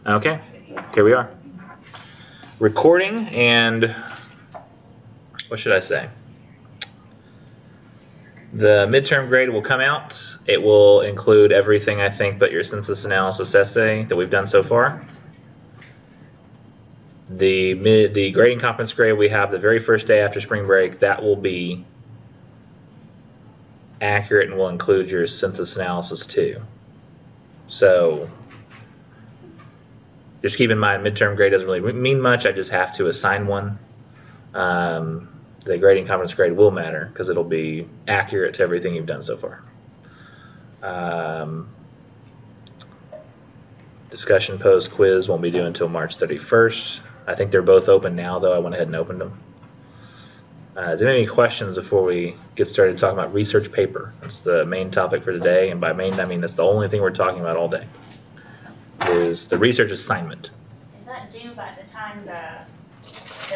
Okay, here we are. Recording, and what should I say? The midterm grade will come out. It will include everything, I think, but your synthesis analysis essay that we've done so far. The grading conference grade we have the very first day after spring break, that will be accurate and will include your synthesis analysis too. So just keep in mind, midterm grade doesn't really mean much. I just have to assign one. The grading conference grade will matter because it'll be accurate to everything you've done so far. Discussion post quiz won't be due until March 31st. I think they're both open now, though. I went ahead and opened them. Do you have any questions before we get started talking about research paper? That's the main topic for today, and by main I mean that's the only thing we're talking about all day, is the research assignment. Is that due by the time that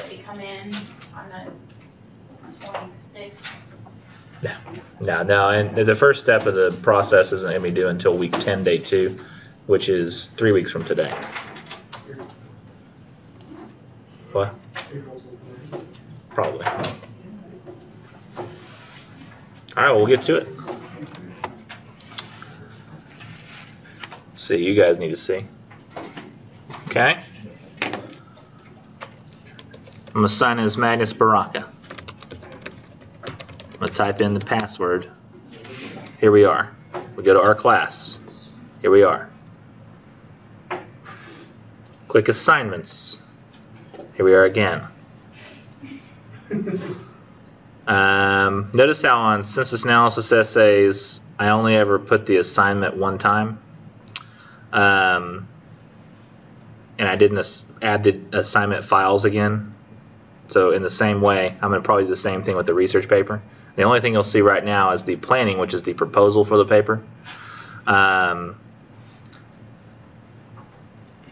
we come in on the 26th? No, and the first step of the process isn't going to be due until week 10, day 2, which is 3 weeks from today. What? Probably. All right, well, we'll get to it. See, you guys need to see. Okay. I'm going to sign in as Magnus Baraka. I'm going to type in the password. Here we are. We go to our class. Here we are. Click assignments. Here we are again. Notice how on census analysis essays, I only ever put the assignment one time. And I didn't add the assignment files again. So in the same way, I'm going to probably do the same thing with the research paper. The only thing you'll see right now is the planning, which is the proposal for the paper. And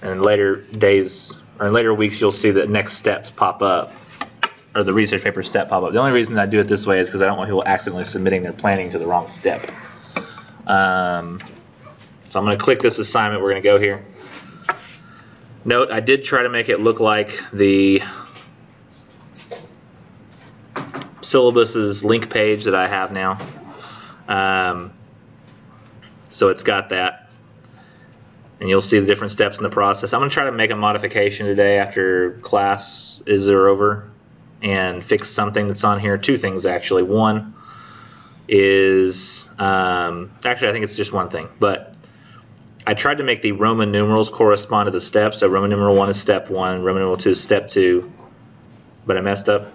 later days or in later weeks, you'll see the next steps pop up, or the research paper step pop up. The only reason I do it this way is because I don't want people accidentally submitting their planning to the wrong step. So I'm going to click this assignment. We're going to go here. Note, I did try to make it look like the syllabus's link page that I have now. So it's got that. And you'll see the different steps in the process. I'm going to try to make a modification today after class is over and fix something that's on here. Two things, actually. One is, actually, I think it's just one thing. But I tried to make the Roman numerals correspond to the steps. So Roman numeral 1 is step 1, Roman numeral 2 is step 2. But I messed up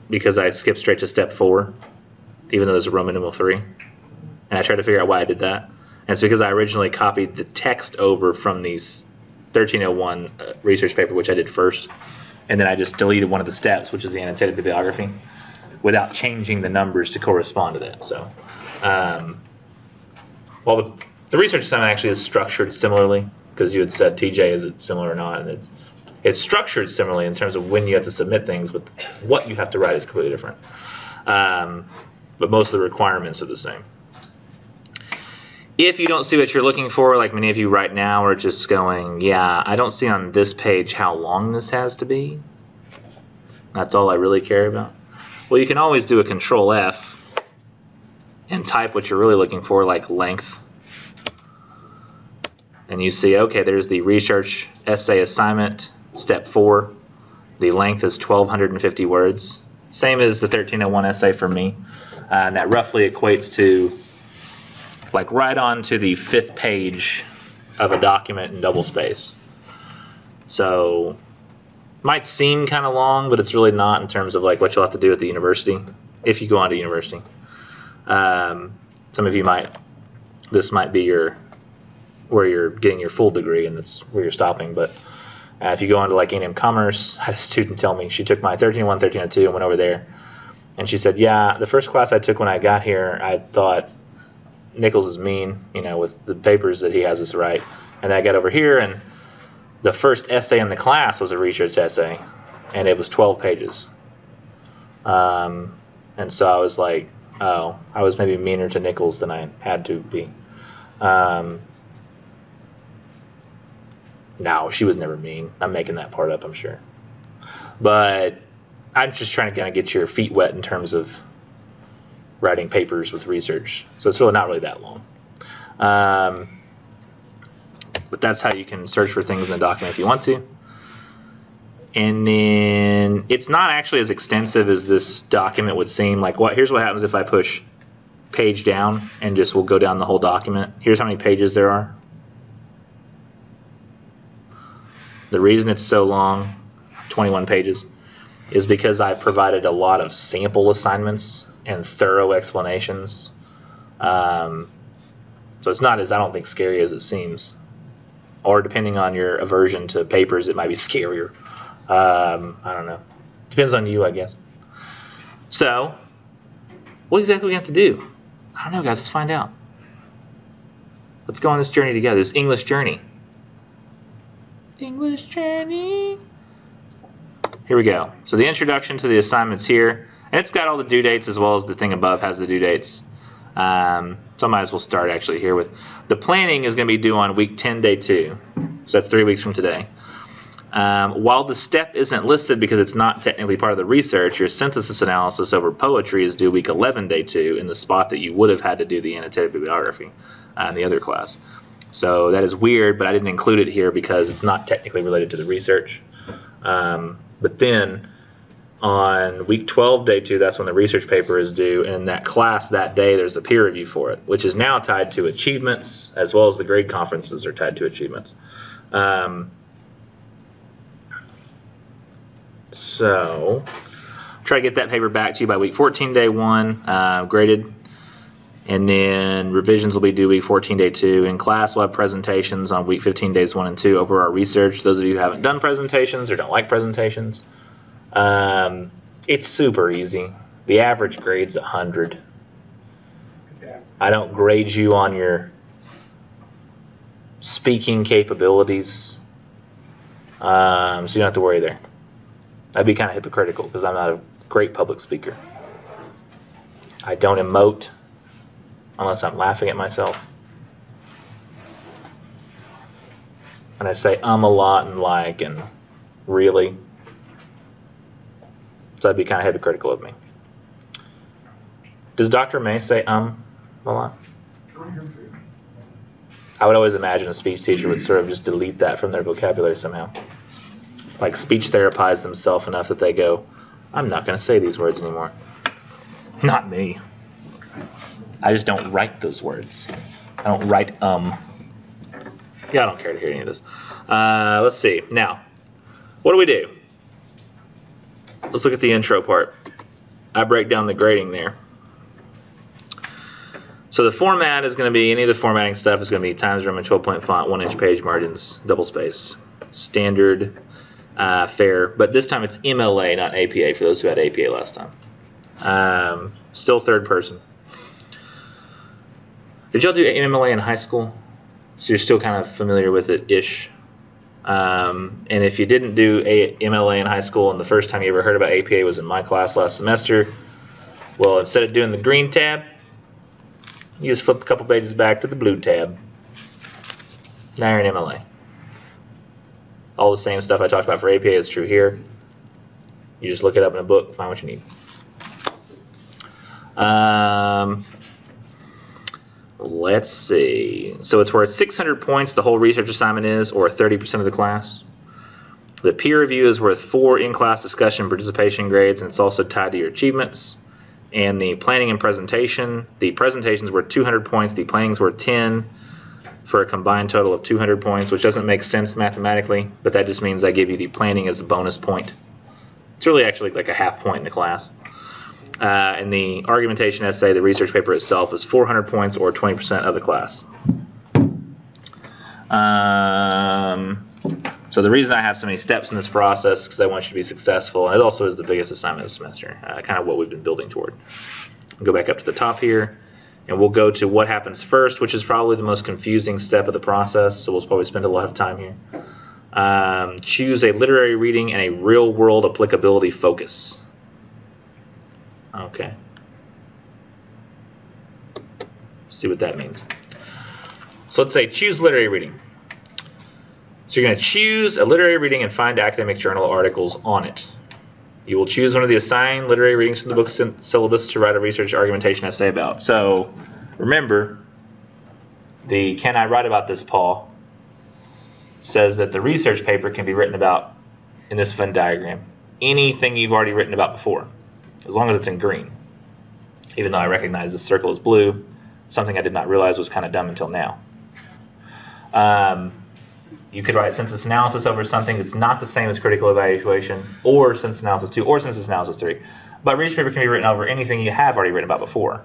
because I skipped straight to step 4, even though there's a Roman numeral 3. And I tried to figure out why I did that. And it's because I originally copied the text over from the 1301 research paper, which I did first. And then I just deleted one of the steps, which is the annotated bibliography, without changing the numbers to correspond to that. So, well, the research assignment actually is structured similarly, because you had said, TJ, is it similar or not? And it's structured similarly in terms of when you have to submit things, but what you have to write is completely different. But most of the requirements are the same. If you don't see what you're looking for, like many of you right now are just going, yeah, I don't see on this page how long this has to be. That's all I really care about. Well, you can always do a Control F and type what you're really looking for, like length. And you see, okay, there's the research essay assignment, step 4. The length is 1,250 words. Same as the 1301 essay for me. And that roughly equates to like right on to the 5th page of a document in double space. So might seem kind of long, but it's really not in terms of like what you'll have to do at the university if you go on to university. Some of you might, this might be where you're getting your full degree and that's where you're stopping. But if you go on to like A&M Commerce, I had a student tell me, she took my 1301, 1302 and went over there. And she said, yeah, the first class I took when I got here, I thought Nichols is mean, you know, with the papers that he has us write. And then I got over here, and the first essay in the class was a research essay, and it was 12 pages. And so I was like, oh, I was maybe meaner to Nichols than I had to be. No, she was never mean. I'm making that part up, I'm sure. But I'm just trying to kind of get your feet wet in terms of writing papers with research. So it's really not really that long. But that's how you can search for things in a document if you want to. And then it's not actually as extensive as this document would seem. Like, here's what happens if I push page down and just we'll go down the whole document. Here's how many pages there are. The reason it's so long, 21 pages, is because I provided a lot of sample assignments and thorough explanations. So it's not as, I don't think, scary as it seems. Or depending on your aversion to papers, it might be scarier. I don't know. Depends on you, I guess. So, what exactly do we have to do? I don't know, guys. Let's find out. Let's go on this journey together. This English journey. English journey. Here we go. So the introduction to the assignments here. And it's got all the due dates as well as the thing above has the due dates. So I might as well start actually here with the planning is going to be due on week 10, day 2. So that's 3 weeks from today. While the step isn't listed because it's not technically part of the research, your synthesis analysis over poetry is due week 11, day 2, in the spot that you would have had to do the annotated bibliography in the other class. So that is weird, but I didn't include it here because it's not technically related to the research. But then on week 12, day 2, that's when the research paper is due. And in that class that day, there's a peer review for it, which is now tied to achievements, as well as the grade conferences are tied to achievements. So try to get that paper back to you by week 14, day 1, graded. And then revisions will be due week 14, day 2. In class, we'll have presentations on week 15, days 1 and 2 over our research. Those of you who haven't done presentations or don't like presentations, it's super easy. The average grade's 100. I don't grade you on your speaking capabilities, so you don't have to worry there. That'd be kind of hypocritical because I'm not a great public speaker. I don't emote unless I'm laughing at myself. And I say a lot and like and really. So that'd be kind of hypocritical of me. Does Dr. May say a lot? I would always imagine a speech teacher would sort of just delete that from their vocabulary somehow. Like speech therapize themselves enough that they go, I'm not going to say these words anymore. Not me. I just don't write those words. I don't write Yeah, I don't care to hear any of this. Let's see. Now, what do we do? Let's look at the intro part. I break down the grading there. So the format is going to be, any of the formatting stuff is going to be Times Roman 12-point font, 1-inch page margins, double space. Standard, fair. But this time it's MLA, not APA, for those who had APA last time. Still third person. Did y'all do MLA in high school? So you're still kind of familiar with it-ish. And if you didn't do MLA in high school and the first time you ever heard about APA was in my class last semester, well, instead of doing the green tab, you just flip a couple pages back to the blue tab. Now you're in MLA. All the same stuff I talked about for APA is true here. You just look it up in a book, find what you need. Let's see. So it's worth 600 points, the whole research assignment is, or 30% of the class. The peer review is worth 4 in-class discussion participation grades, and it's also tied to your achievements. And the planning and presentation, the presentation's worth 200 points, the planning's worth 10, for a combined total of 200 points, which doesn't make sense mathematically, but that just means I give you the planning as a bonus point. It's really actually like a half point in the class. And the argumentation essay, the research paper itself, is 400 points or 20% of the class. So the reason I have so many steps in this process is because I want you to be successful, and it also is the biggest assignment this semester, kind of what we've been building toward. I'll go back up to the top here, and we'll go to what happens first, which is probably the most confusing step of the process, so we'll probably spend a lot of time here. Choose a literary reading and a real-world applicability focus. Okay. See what that means. So let's say choose literary reading. So you're going to choose a literary reading and find academic journal articles on it. You will choose one of the assigned literary readings from the book syllabus to write a research argumentation essay about. So remember, the Can I Write About This, Paul, says that the research paper can be written about in this Venn diagram. Anything you've already written about before, as long as it's in green. Even though I recognize this circle is blue, something I did not realize was kind of dumb until now. You could write census analysis over something that's not the same as critical evaluation, or census analysis 2, or census analysis 3. But research paper can be written over anything you have already written about before.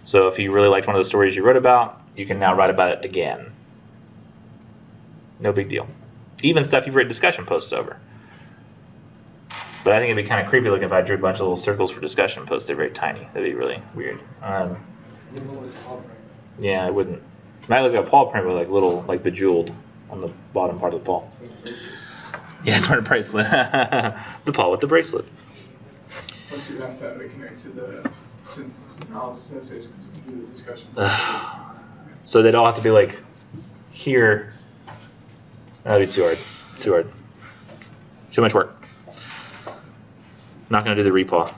So if you really liked one of the stories you wrote about, you can now write about it again. No big deal. Even stuff you've written discussion posts over. But I think it'd be kind of creepy looking if I drew a bunch of little circles for discussion posts. They're very tiny. That'd be really weird. Yeah, I wouldn't. Might look at a paw print with like little, like bejeweled on the bottom part of the paw. Yeah, it's wearing a bracelet. The paw with the bracelet. Plus, you'd have to have it connect to the census analysis essays because you can do the discussion. So they'd all have to be like here. That'd be too hard. Too hard. Too much work. Not going to do the repaw.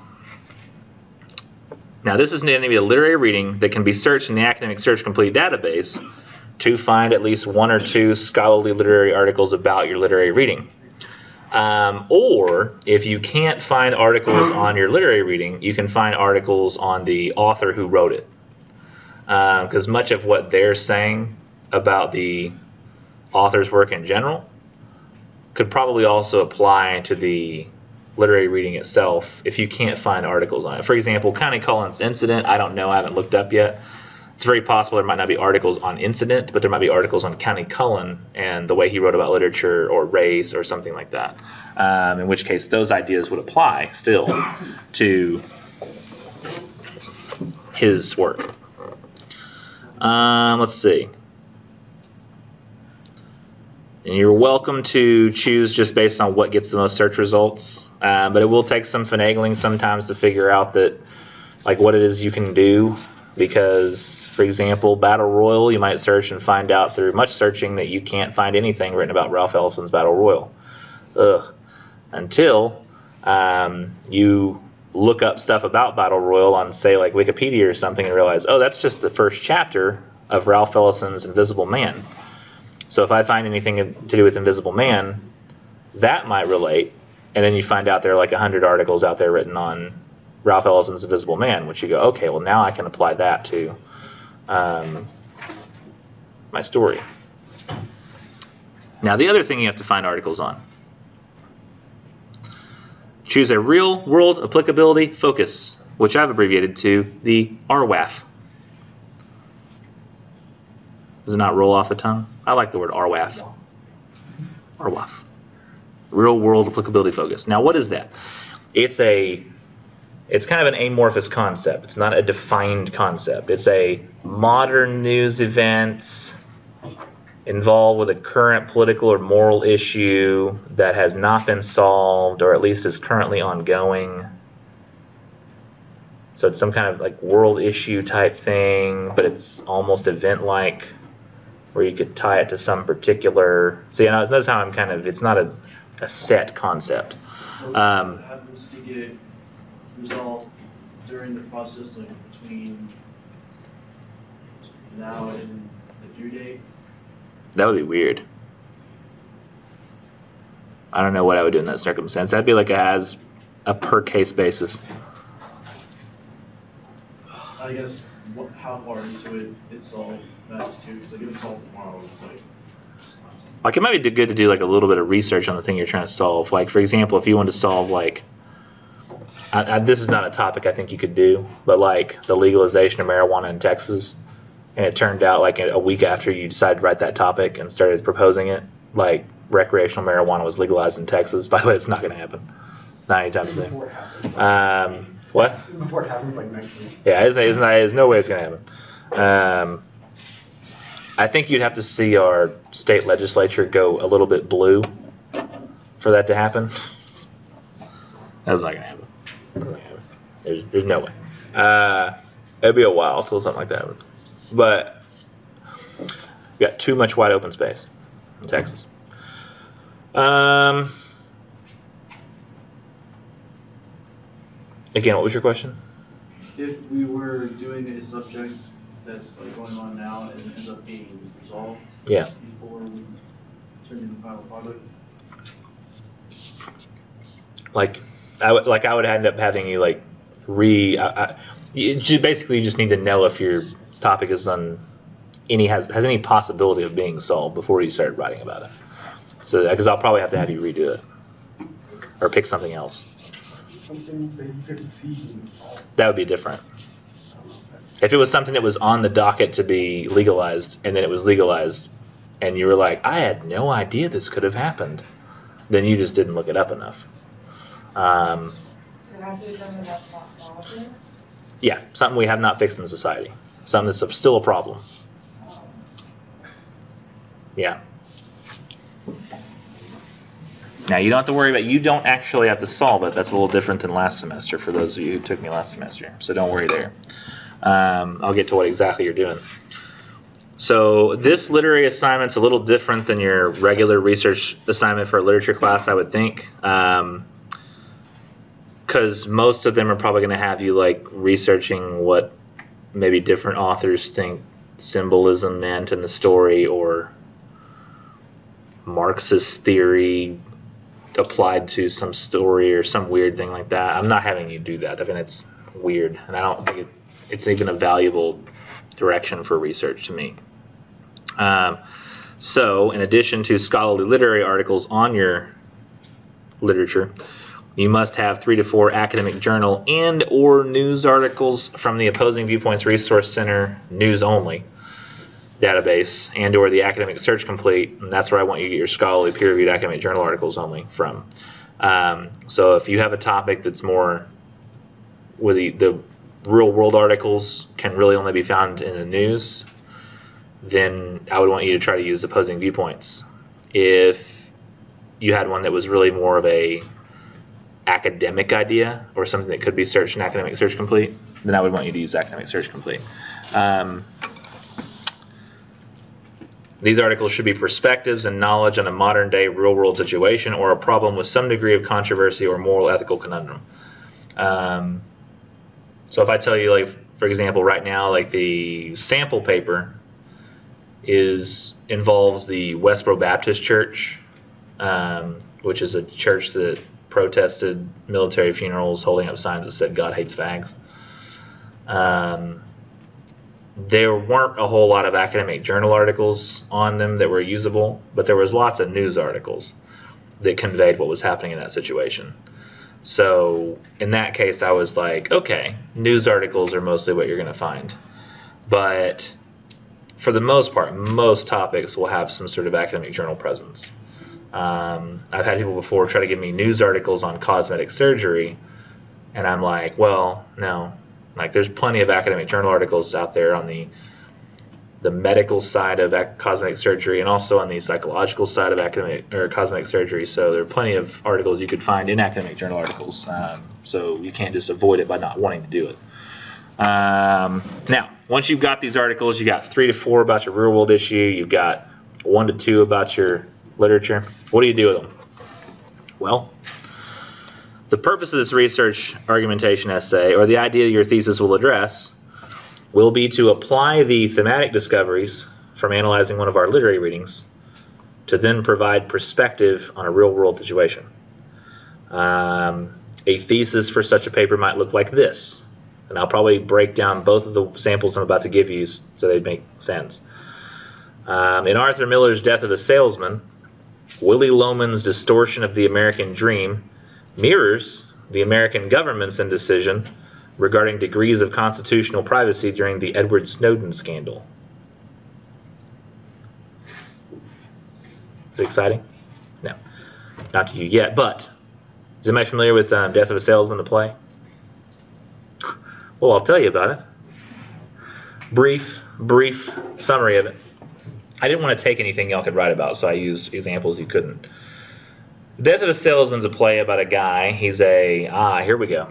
Now, this is going to be a literary reading that can be searched in the Academic Search Complete database to find at least 1 or 2 scholarly literary articles about your literary reading. Or if you can't find articles on your literary reading, you can find articles on the author who wrote it. Because much of what they're saying about the author's work in general could probably also apply to the literary reading itself if you can't find articles on it. For example, Connie Cullen's Incident, I don't know, I haven't looked up yet. It's very possible there might not be articles on Incident, but there might be articles on Connie Cullen and the way he wrote about literature or race or something like that. In which case, those ideas would apply still to his work. Let's see. And you're welcome to choose just based on what gets the most search results. But it will take some finagling sometimes to figure out that, like, what it is you can do. Because, for example, Battle Royal, you might search and find out through much searching that you can't find anything written about Ralph Ellison's Battle Royal. Until you look up stuff about Battle Royal on, say, like Wikipedia or something and realize, oh, that's just the first chapter of Ralph Ellison's Invisible Man. So if I find anything to do with Invisible Man, that might relate. And then you find out there are like 100 articles out there written on Ralph Ellison's Invisible Man, which you go, okay, well now I can apply that to my story. Now the other thing you have to find articles on. Choose a real world applicability focus, which I've abbreviated to the RWAF. Does it not roll off the tongue? I like the word RWAF. RWAF. Real world applicability focus. Now what is that? It's kind of an amorphous concept. It's not a defined concept. It's a modern news event involved with a current political or moral issue that has not been solved or at least is currently ongoing. So it's some kind of like world issue type thing, but it's almost event-like where you could tie it to some particular... So you know, that's how I'm kind of... It's not a set concept. So what happens to get resolved during the process, like between now and the due date? That would be weird. I don't know what I would do in that circumstance. That'd be like as a per case basis. I guess how far into it it's solved matters too. Because like if it's solved tomorrow, it's like just not something. Like it might be good to do like a little bit of research on the thing you're trying to solve. Like for example, if you want to solve like this is not a topic I think you could do, but like the legalization of marijuana in Texas, and it turned out like a week after you decided to write that topic and started proposing it, like recreational marijuana was legalized in Texas. By the way, it's not going to happen. Not anytime soon. Before it happens. What? Before it happens, like next week. Yeah, there's no way it's going to happen. I think you'd have to see our state legislature go a little bit blue for that to happen. That's not going to happen. There's no way. It'd be a while till something like that happens. But we got too much wide open space in Texas. Again, what was your question? If we were doing a subject that's like going on now and ends up being resolved Yeah. before we turn in the final product, Like I would end up having you like you basically just need to know if your topic is has any possibility of being solved before you start writing about it. So because I'll probably have to have you redo it or pick something else. Something that you couldn't see being solved. That would be different. I don't know if that's- If it was something that was on the docket to be legalized and then it was legalized and you were like, I had no idea this could have happened, then you just didn't look it up enough. So it has to be something that's not solved yet? Yeah, something we have not fixed in society. Something that's still a problem. Yeah. Now, you don't have to worry about it. You don't actually have to solve it. That's a little different than last semester for those of you who took me last semester. So don't worry there. I'll get to what exactly you're doing. So this literary assignment's a little different than your regular research assignment for a literature class, I would think. Because most of them are probably going to have you like researching what maybe different authors think symbolism meant in the story, or Marxist theory applied to some story or some weird thing like that. I'm not having you do that. I think it's weird, and I don't think it's even a valuable direction for research to me. So in addition to scholarly literary articles on your literature, you must have 3 to 4 academic journal and or news articles from the Opposing Viewpoints Resource Center News Only database and or the Academic Search Complete, and that's where I want you to get your scholarly peer-reviewed academic journal articles only from. So if you have a topic that's more where the real-world articles can really only be found in the news, then I would want you to try to use Opposing Viewpoints. If you had one that was really more of a academic idea or something that could be searched in Academic Search Complete, then I would want you to use Academic Search Complete. These articles should be perspectives and knowledge on a modern-day real-world situation or a problem with some degree of controversy or moral ethical conundrum. So if I tell you, like, for example, right now, like the sample paper involves the Westboro Baptist Church, which is a church that protested military funerals, holding up signs that said God hates fags. There weren't a whole lot of academic journal articles on them that were usable, but there was lots of news articles that conveyed what was happening in that situation. So in that case, I was like, okay, news articles are mostly what you're going to find. But for the most part, most topics will have some sort of academic journal presence. I've had people before try to give me news articles on cosmetic surgery, and I'm like, well, no. Like, there's plenty of academic journal articles out there on the medical side of cosmetic surgery and also on the psychological side of academic or cosmetic surgery. So there are plenty of articles you could find in academic journal articles. So you can't just avoid it by not wanting to do it. Now, once you've got these articles, you got 3 to 4 about your real world issue. You've got 1 to 2 about your literature. What do you do with them? Well, the purpose of this research argumentation essay, or the idea your thesis will address, will be to apply the thematic discoveries from analyzing one of our literary readings to then provide perspective on a real-world situation. A thesis for such a paper might look like this, and I'll probably break down both of the samples I'm about to give you so they make sense. In Arthur Miller's Death of a Salesman, Willy Loman's distortion of the American dream mirrors the American government's indecision regarding degrees of constitutional privacy during the Edward Snowden scandal. Is it exciting? No, not to you yet, but is anybody familiar with Death of a Salesman, the play? Well, I'll tell you about it. Brief summary of it. I didn't want to take anything y'all could write about, so I used examples you couldn't. Death of a Salesman's a play about a guy. He's here we go.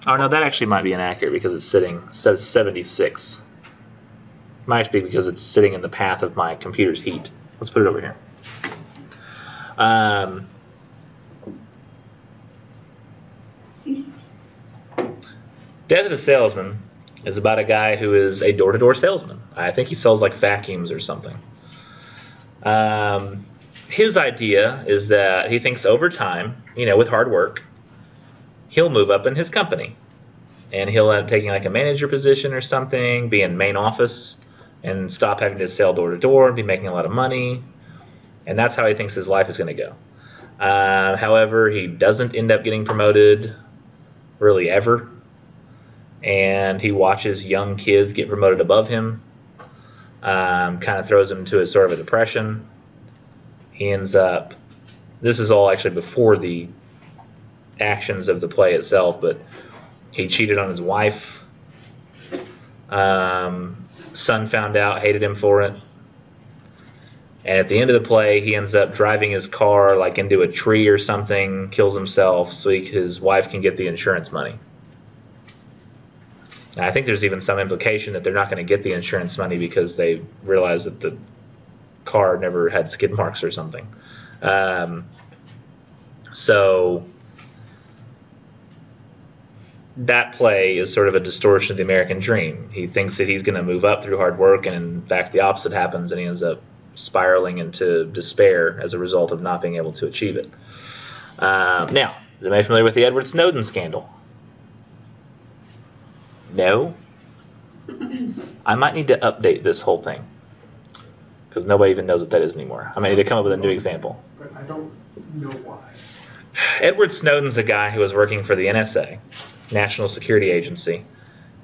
Oh, no, that actually might be inaccurate because it says 76. Might be because it's sitting in the path of my computer's heat. Let's put it over here. Death of a Salesman is about a guy who is a door-to-door salesman. I think he sells like vacuums or something. His idea is that he thinks over time, with hard work, he'll move up in his company. And he'll end up taking like a manager position or something, be in main office, and stop having to sell door-to-door and be making a lot of money. And that's how he thinks his life is going to go. However, he doesn't end up getting promoted really ever. And he watches young kids get promoted above him. Kind of throws him into a sort of a depression. He ends up, this is all actually before the actions of the play itself, but he cheated on his wife. Son found out, hated him for it. And at the end of the play, he ends up driving his car like into a tree or something, kills himself so his wife can get the insurance money. Now, I think there's even some implication that they're not going to get the insurance money because they realize that the car never had skid marks or something. So that play is sort of a distortion of the American dream. He thinks that he's going to move up through hard work, and in fact the opposite happens, and he ends up spiraling into despair as a result of not being able to achieve it. Now, is anybody familiar with the Edward Snowden scandal? No? I might need to update this whole thing because nobody even knows what that is anymore. I might need to come up with a new example. But I don't know why. Edward Snowden's a guy who was working for the NSA, National Security Agency,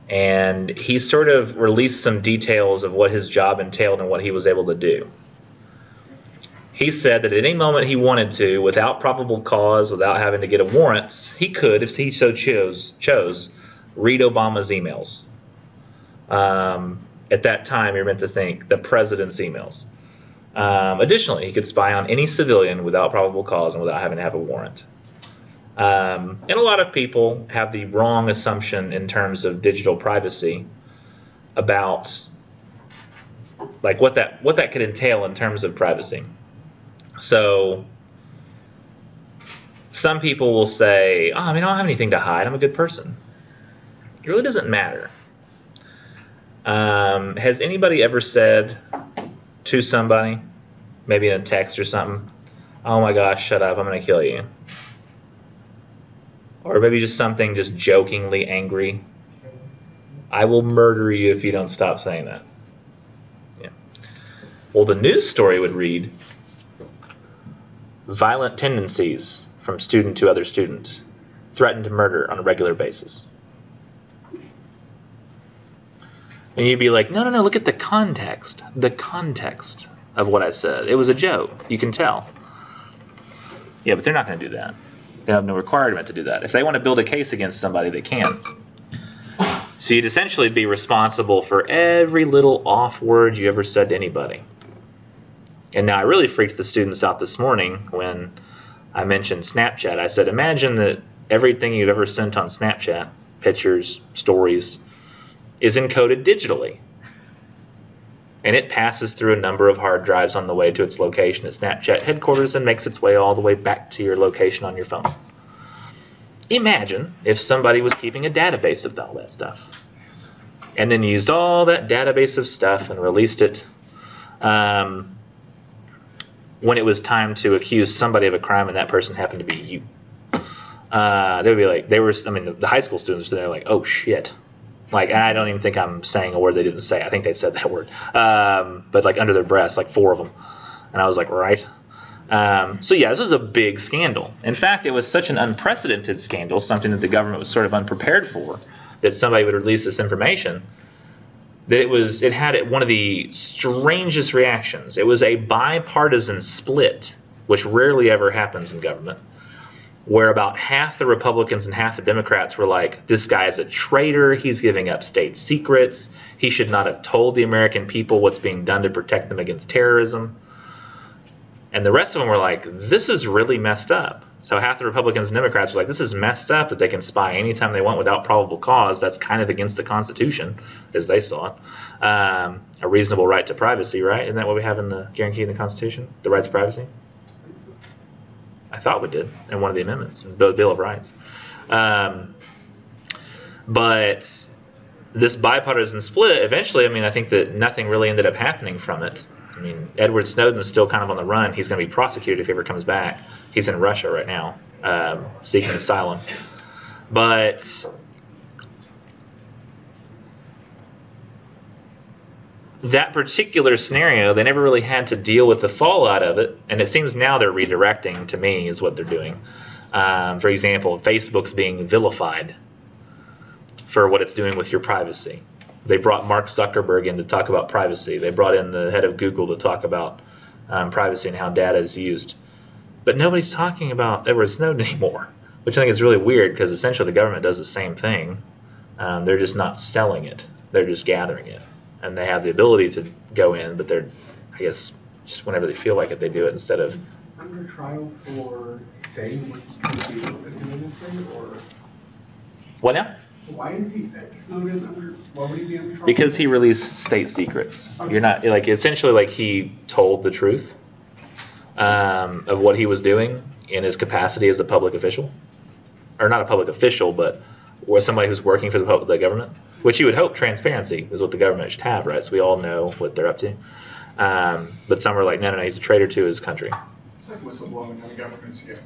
and he sort of released some details of what his job entailed and what he was able to do. He said that at any moment he wanted to, without probable cause, without having to get a warrant, he could, if he so chose, read Obama's emails. At that time, you're meant to think the president's emails. Additionally, he could spy on any civilian without probable cause and without having to have a warrant. And a lot of people have the wrong assumption in terms of digital privacy about like what that could entail in terms of privacy. So some people will say, I don't have anything to hide. I'm a good person. It really doesn't matter. Has anybody ever said to somebody, maybe in a text or something, oh my gosh, shut up, I'm going to kill you? Or maybe just something just jokingly angry, I will murder you if you don't stop saying that. Yeah. Well, the news story would read, violent tendencies from student to other student, threaten to murder on a regular basis. And you'd be like, no, look at the context of what I said. It was a joke. You can tell. Yeah, but they're not going to do that. They have no requirement to do that. If they want to build a case against somebody, they can. So you'd essentially be responsible for every little off word you ever said to anybody. And now I really freaked the students out this morning when I mentioned Snapchat. I said, imagine that everything you've ever sent on Snapchat, pictures, stories, is encoded digitally. And it passes through a number of hard drives on the way to its location at Snapchat headquarters and makes its way all the way back to your location on your phone. Imagine if somebody was keeping a database of all that stuff and then used all that database of stuff and released it when it was time to accuse somebody of a crime and that person happened to be you. They would be like, the high school students, they're like, oh shit. Like, and I don't even think I'm saying a word they didn't say. I think they said that word. But like under their breaths, like 4 of them. And I was like, right. So yeah, this was a big scandal. In fact, it was such an unprecedented scandal, something that the government was sort of unprepared for, that somebody would release this information, that it had one of the strangest reactions. It was a bipartisan split, which rarely ever happens in government, where about half the Republicans and half the Democrats were like, this guy is a traitor, he's giving up state secrets, he should not have told the American people what's being done to protect them against terrorism. And the rest of them were like, this is really messed up. So half the Republicans and Democrats were like, this is messed up that they can spy anytime they want without probable cause. That's kind of against the Constitution, as they saw it. A reasonable right to privacy, right? Isn't that what we have in the guarantee in the Constitution? The right to privacy? I thought we did in one of the amendments, the Bill of Rights. But this bipartisan split, eventually, I mean, I think that nothing really ended up happening from it. I mean, Edward Snowden's still kind of on the run. He's going to be prosecuted if he ever comes back. He's in Russia right now, seeking asylum. But that particular scenario, they never really had to deal with the fallout of it, and it seems now they're redirecting, to me, is what they're doing. For example, Facebook's being vilified for what it's doing with your privacy. They brought Mark Zuckerberg in to talk about privacy. They brought in the head of Google to talk about privacy and how data is used. But nobody's talking about Edward Snowden anymore, which I think is really weird because essentially the government does the same thing. They're just not selling it. They're just gathering it. And they have the ability to go in, but they're, I guess, just whenever they feel like it, they do it instead of... Is under trial for saying what he could do as an innocent, or... What now? So why is he Snowden under? Why would he be under trial? Because he released state secrets. You're not, like, essentially, like, he told the truth of what he was doing in his capacity as a public official. Or not a public official, but was somebody who's working for the government. Which you would hope transparency is what the government should have, right? So we all know what they're up to. But some are like, no, he's a traitor to his country. It's like whistleblowing in the government again.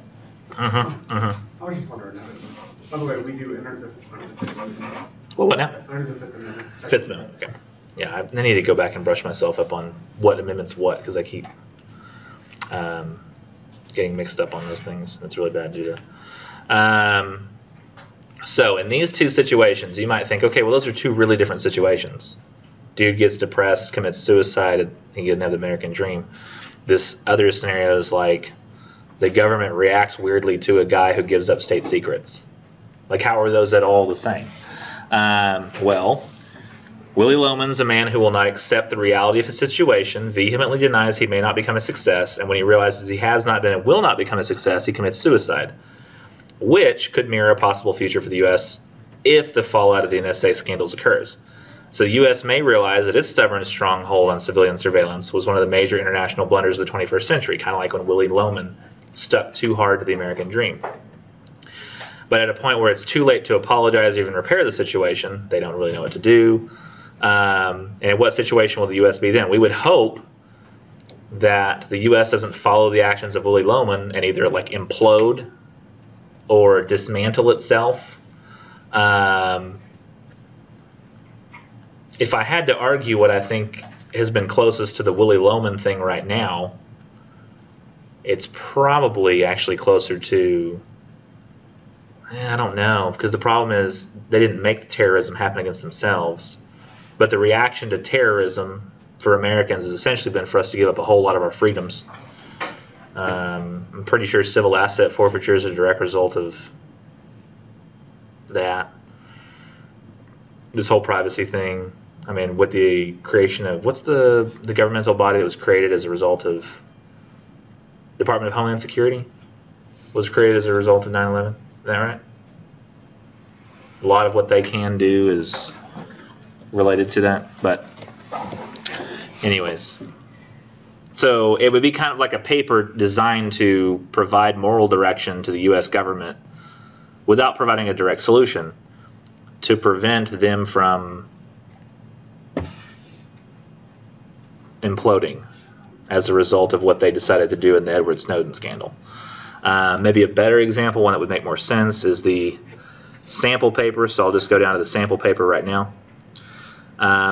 I was just wondering. By the way, we do enter the Fifth Amendment. Well, what now? Under the Fifth Amendment. Fifth Amendment, okay. Yeah, I need to go back and brush myself up on what amendment's what, because I keep getting mixed up on those things. It's really bad to do that. So in these two situations, you might think, okay, well, those are two really different situations. Dude gets depressed, commits suicide, he didn't have the American dream. This other scenario is like the government reacts weirdly to a guy who gives up state secrets. Like, how are those at all the same? Well, Willie Loman's a man who will not accept the reality of his situation, vehemently denies he may not become a success, and when he realizes he has not been and will not become a success, he commits suicide, which could mirror a possible future for the U.S. if the fallout of the NSA scandals occurs. So the U.S. may realize that its stubborn stronghold on civilian surveillance was one of the major international blunders of the 21st century, kind of like when Willie Loman stuck too hard to the American dream. But at a point where it's too late to apologize or even repair the situation, they don't really know what to do. And in what situation will the U.S. be then? We would hope that the U.S. doesn't follow the actions of Willie Loman and either like implode or dismantle itself. If I had to argue what I think has been closest to the Willie Loman thing right now, it's probably actually closer to, I don't know, because the problem is they didn't make the terrorism happen against themselves, but the reaction to terrorism for Americans has essentially been for us to give up a whole lot of our freedoms. I'm pretty sure civil asset forfeiture is a direct result of that. This whole privacy thing, I mean, with the creation of, what's the governmental body that was created as a result of Department of Homeland Security? Was created as a result of 9/11. Is that right? A lot of what they can do is related to that. But anyways, so it would be kind of like a paper designed to provide moral direction to the U.S. government without providing a direct solution to prevent them from imploding as a result of what they decided to do in the Edward Snowden scandal. Maybe a better example, one that would make more sense, is the sample paper. So I'll just go down to the sample paper right now.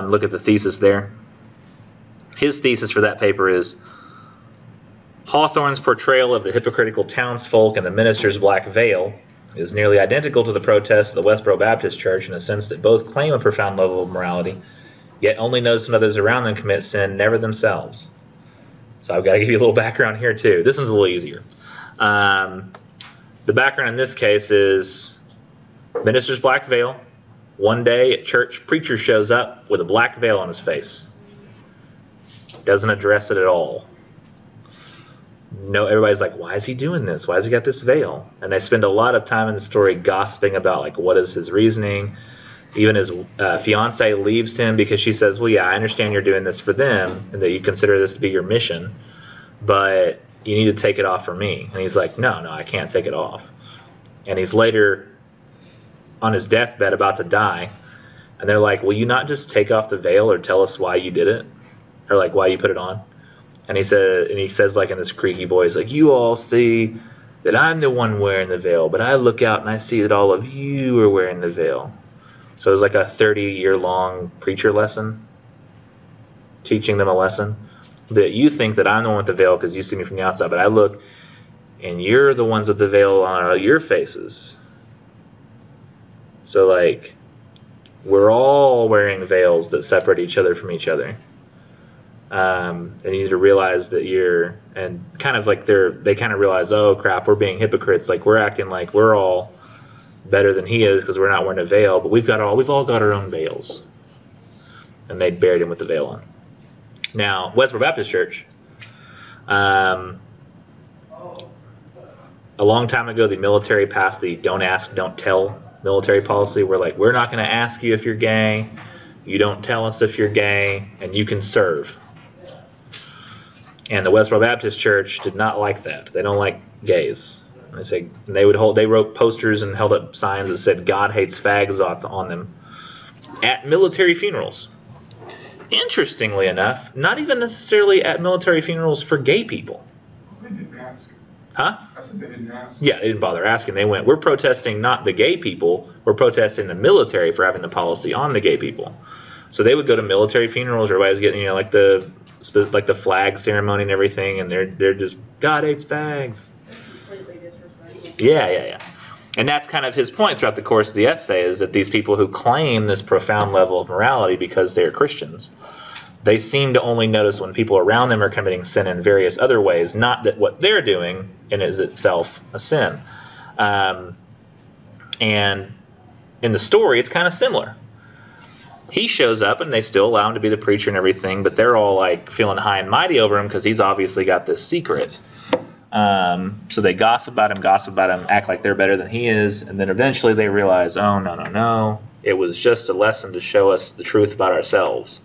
Look at the thesis there. His thesis for that paper is Hawthorne's portrayal of the hypocritical townsfolk and the minister's black veil is nearly identical to the protests of the Westboro Baptist Church in a sense that both claim a profound level of morality, yet only notice when others around them commit sin, never themselves. So I've got to give you a little background here too. This one's a little easier. The background in this case is minister's black veil. One day at church, preacher shows up with a black veil on his face. Doesn't address it at all. No, everybody's like, why is he doing this? Why has he got this veil? And they spend a lot of time in the story gossiping about, like, what is his reasoning. Even his fiance leaves him because she says, well, yeah, I understand you're doing this for them and that you consider this to be your mission, but you need to take it off for me. And he's like, no, I can't take it off. And he's later on his deathbed about to die. And they're like, will you not just take off the veil or tell us why you did it? Or like why you put it on? And he says like in this creaky voice, like, you all see that I'm the one wearing the veil, but I look out and I see that all of you are wearing the veil. So it was like a 30-year-long preacher lesson, teaching them a lesson. That you think that I'm the one with the veil because you see me from the outside, but I look and you're the ones with the veil on your faces. So like, we're all wearing veils that separate each other from each other. And you need to realize that you're, and kind of like they kind of realize, oh crap, we're being hypocrites. Like we're acting like we're all better than he is because we're not wearing a veil, but we've all got our own veils. And they buried him with the veil on. Now, Westboro Baptist Church, a long time ago, the military passed the don't ask, don't tell military policy. We're like, we're not going to ask you if you're gay. You don't tell us if you're gay, and you can serve. And the Westboro Baptist Church did not like that. They don't like gays. They wrote posters and held up signs that said God hates fags on them at military funerals. Interestingly enough, not even necessarily at military funerals for gay people. They didn't ask. Huh? I said they didn't ask. Yeah, they didn't bother asking. They went, we're protesting not the gay people, we're protesting the military for having the policy on the gay people. So they would go to military funerals, everybody's getting, like the flag ceremony and everything, and they're just, God hates fags. Completely disrespectful. Yeah. And that's kind of his point throughout the course of the essay, is that these people who claim this profound level of morality because they're Christians, they seem to only notice when people around them are committing sin in various other ways, not that what they're doing is itself a sin. And in the story, it's kind of similar. He shows up and they still allow him to be the preacher and everything, but they're all like feeling high and mighty over him because he's obviously got this secret. So they gossip about him, act like they're better than he is, and then eventually they realize, oh, no, it was just a lesson to show us the truth about ourselves.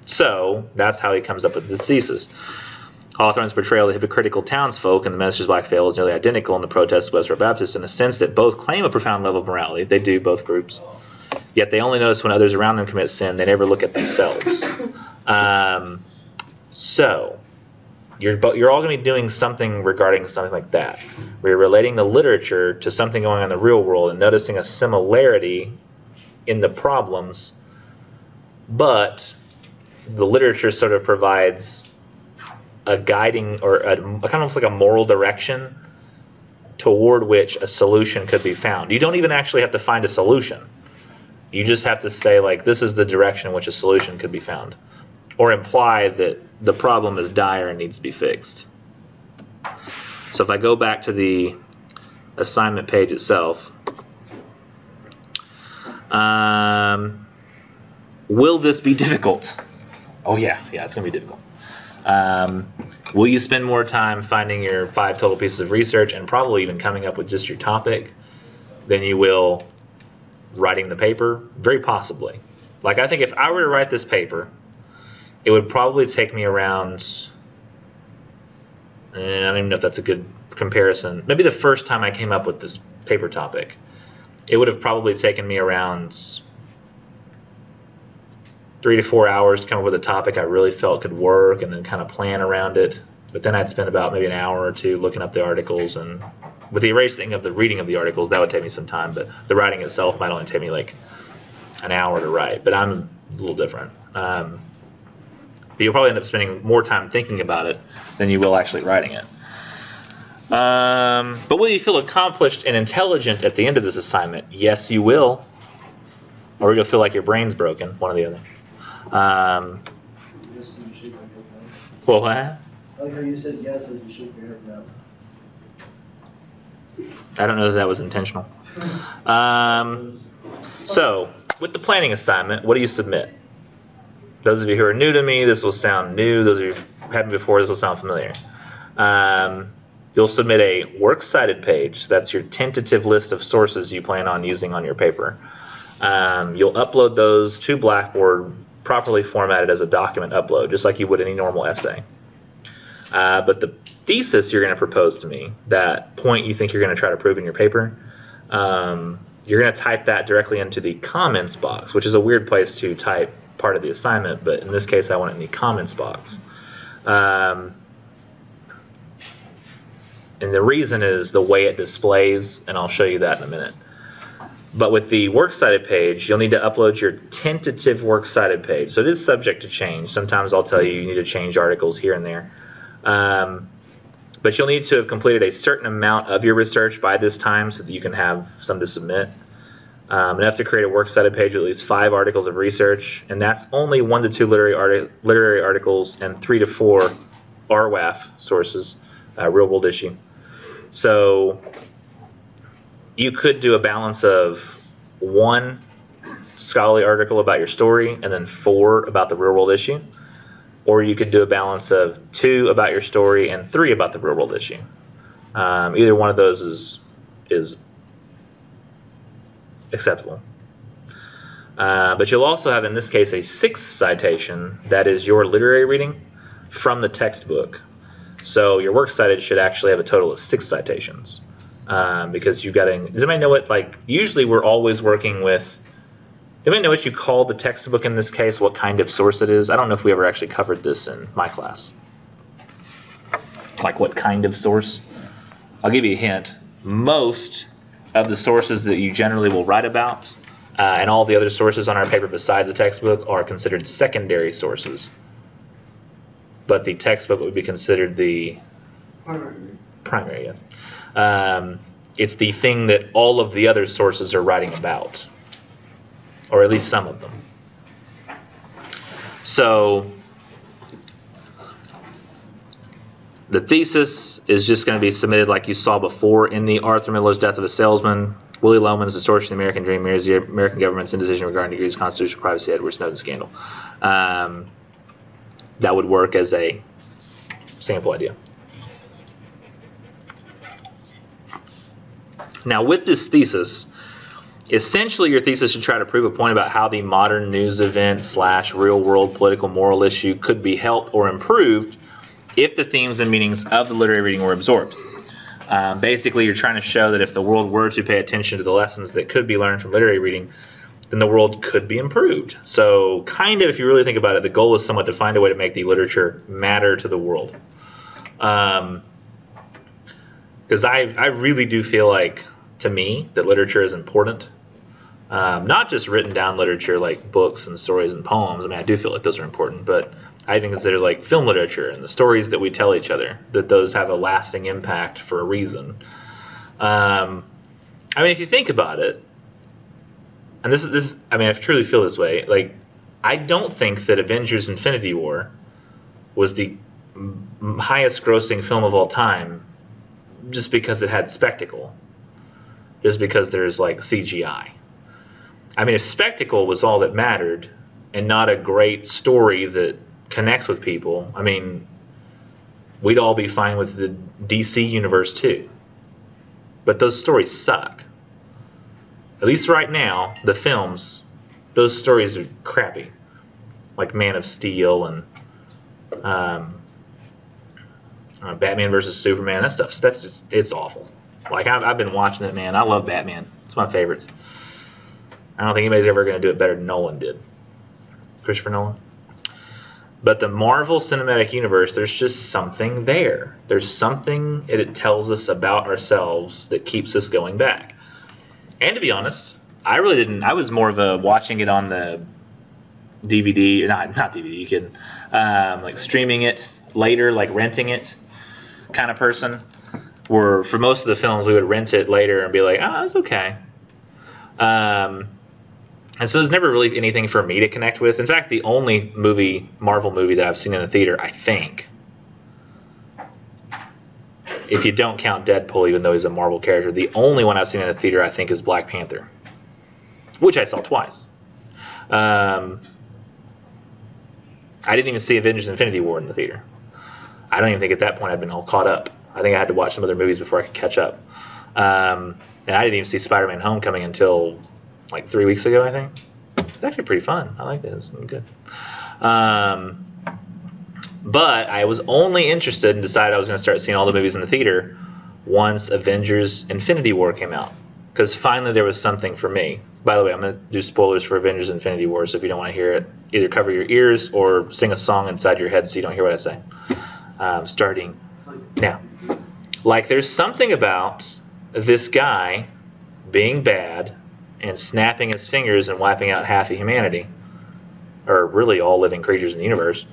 So that's how he comes up with the thesis. Hawthorne's portrayal of the hypocritical townsfolk in The Minister's Black Veil is nearly identical in the protests of Westboro Baptist in the sense that both claim a profound level of morality. They do, both groups. Yet they only notice when others around them commit sin. They never look at themselves. So you're all going to be doing something regarding something like that. We're relating the literature to something going on in the real world and noticing a similarity in the problems, but the literature sort of provides a guiding or a kind of almost like a moral direction toward which a solution could be found. You don't even actually have to find a solution. You just have to say, like, this is the direction in which a solution could be found, or imply that the problem is dire and needs to be fixed. So if I go back to the assignment page itself, will this be difficult? Oh yeah, it's going to be difficult. Will you spend more time finding your 5 total pieces of research and probably even coming up with just your topic than you will writing the paper? Very possibly. Like, I think if I were to write this paper, it would probably take me around, and I don't even know if that's a good comparison, maybe the first time I came up with this paper topic, it would have probably taken me around 3 to 4 hours to come up with a topic I really felt could work and then kind of plan around it. But then I'd spend about maybe an hour or two looking up the articles, and with the erasing of the reading of the articles, that would take me some time, but the writing itself might only take me like an hour to write. But I'm a little different. But you'll probably end up spending more time thinking about it than you will actually writing it. But will you feel accomplished and intelligent at the end of this assignment? Yes, you will. Or you'll feel like your brain's broken, one or the other. Well, what? I like how you said yes as you shook your head no. I don't know that that was intentional. So, with the planning assignment, what do you submit? Those of you who are new to me, this will sound new. Those of you who haven't before, this will sound familiar. You'll submit a works cited page. So that's your tentative list of sources you plan on using on your paper. You'll upload those to Blackboard, properly formatted as a document upload, just like you would any normal essay. But the thesis you're going to propose to me, that point you think you're going to try to prove in your paper, you're going to type that directly into the comments box, which is a weird place to type part of the assignment, but in this case I want it in the comments box. And the reason is the way it displays, and I'll show you that in a minute. But with the works cited page, you'll need to upload your tentative works cited page. So it is subject to change. Sometimes I'll tell you you need to change articles here and there. But you'll need to have completed a certain amount of your research by this time so that you can have some to submit. You have to create a works cited page with at least 5 articles of research, and that's only 1 to 2 literary articles and 3 to 4 RWAF sources, real world issue. So you could do a balance of 1 scholarly article about your story and then 4 about the real world issue. Or you could do a balance of 2 about your story and 3 about the real world issue. Either one of those is acceptable. But you'll also have, in this case, a 6th citation that is your literary reading from the textbook. So your works cited should actually have a total of 6 citations. Because you've got to, does anybody know what, like, usually we're always working with, does anybody know what you call the textbook in this case, what kind of source it is? I don't know if we ever actually covered this in my class. Like what kind of source? I'll give you a hint. Most of the sources that you generally will write about and all the other sources on our paper besides the textbook are considered secondary sources. But the textbook would be considered the primary, yes. It's the thing that all of the other sources are writing about, or at least some of them. So the thesis is just going to be submitted like you saw before in the Arthur Miller's Death of a Salesman, Willie Loman's Distortion of the American Dream, mirrors the American government's indecision regarding degrees of constitutional privacy, Edward Snowden scandal. That would work as a sample idea. Now, with this thesis, essentially your thesis should try to prove a point about how the modern news event / real-world political moral issue could be helped or improved if the themes and meanings of the literary reading were absorbed. Basically, you're trying to show that if the world were to pay attention to the lessons that could be learned from literary reading, then the world could be improved. So kind of, if you really think about it, the goal is somewhat to find a way to make the literature matter to the world. Because I really do feel like, to me, that literature is important. Not just written down literature like books and stories and poems. I mean, I do feel like those are important, but I even consider like film literature and the stories that we tell each other, that those have a lasting impact for a reason. I mean, if you think about it, and this is, I mean, I truly feel this way. Like, I don't think that Avengers: Infinity War was the highest grossing film of all time just because it had spectacle, just because there's like CGI. I mean, if spectacle was all that mattered and not a great story that connects with people, I mean, we'd all be fine with the DC universe too. But those stories suck. At least right now, the films, those stories are crappy. Like Man of Steel and Batman versus Superman. That stuff, that's just, it's awful. Like, I've been watching it, man. I love Batman. It's my favorites. I don't think anybody's ever going to do it better than Nolan did. Christopher Nolan. But the Marvel Cinematic Universe, there's just something there. There's something it tells us about ourselves that keeps us going back. And to be honest, I really didn't. I was more of a watching it on the DVD, not DVD, you kidding, like streaming it later, like renting it kind of person. Where for most of the films, we would rent it later and be like, oh, it's okay. And so there's never really anything for me to connect with. In fact, the only Marvel movie that I've seen in the theater, I think, if you don't count Deadpool, even though he's a Marvel character, the only one I've seen in the theater, I think, is Black Panther, which I saw twice. I didn't even see Avengers: Infinity War in the theater. I don't even think at that point I'd been all caught up. I think I had to watch some other movies before I could catch up. And I didn't even see Spider-Man: Homecoming until like 3 weeks ago, I think. It's actually pretty fun. I like it. It was good. But I was only interested and decided I was going to start seeing all the movies in the theater once Avengers Infinity War came out. Because finally there was something for me. By the way, I'm going to do spoilers for Avengers Infinity War, so if you don't want to hear it, either cover your ears or sing a song inside your head so you don't hear what I say. Starting now. Like, there's something about this guy being bad and snapping his fingers and wiping out half of humanity, or really all living creatures in the universe,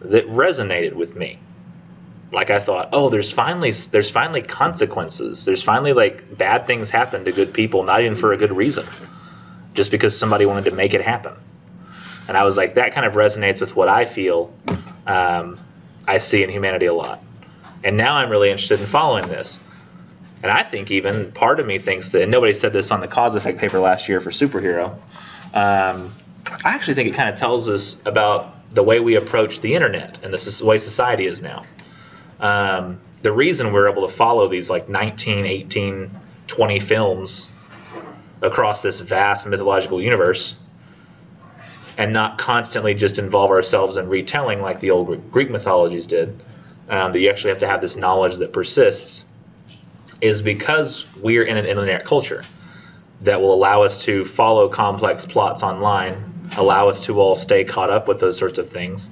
that resonated with me. Like, I thought, oh, there's finally consequences. There's finally, like, bad things happen to good people, not even for a good reason, just because somebody wanted to make it happen. And I was like, that kind of resonates with what I feel I see in humanity a lot. And now I'm really interested in following this. And I think even part of me thinks that, and nobody said this on the cause effect paper last year for superhero, I actually think it kind of tells us about the way we approach the internet and the way society is now. The reason we're able to follow these like 19, 18, 20 films across this vast mythological universe and not constantly just involve ourselves in retelling like the old Greek mythologies did, that you actually have to have this knowledge that persists, is because we're in an internet culture that will allow us to follow complex plots online, allow us to all stay caught up with those sorts of things,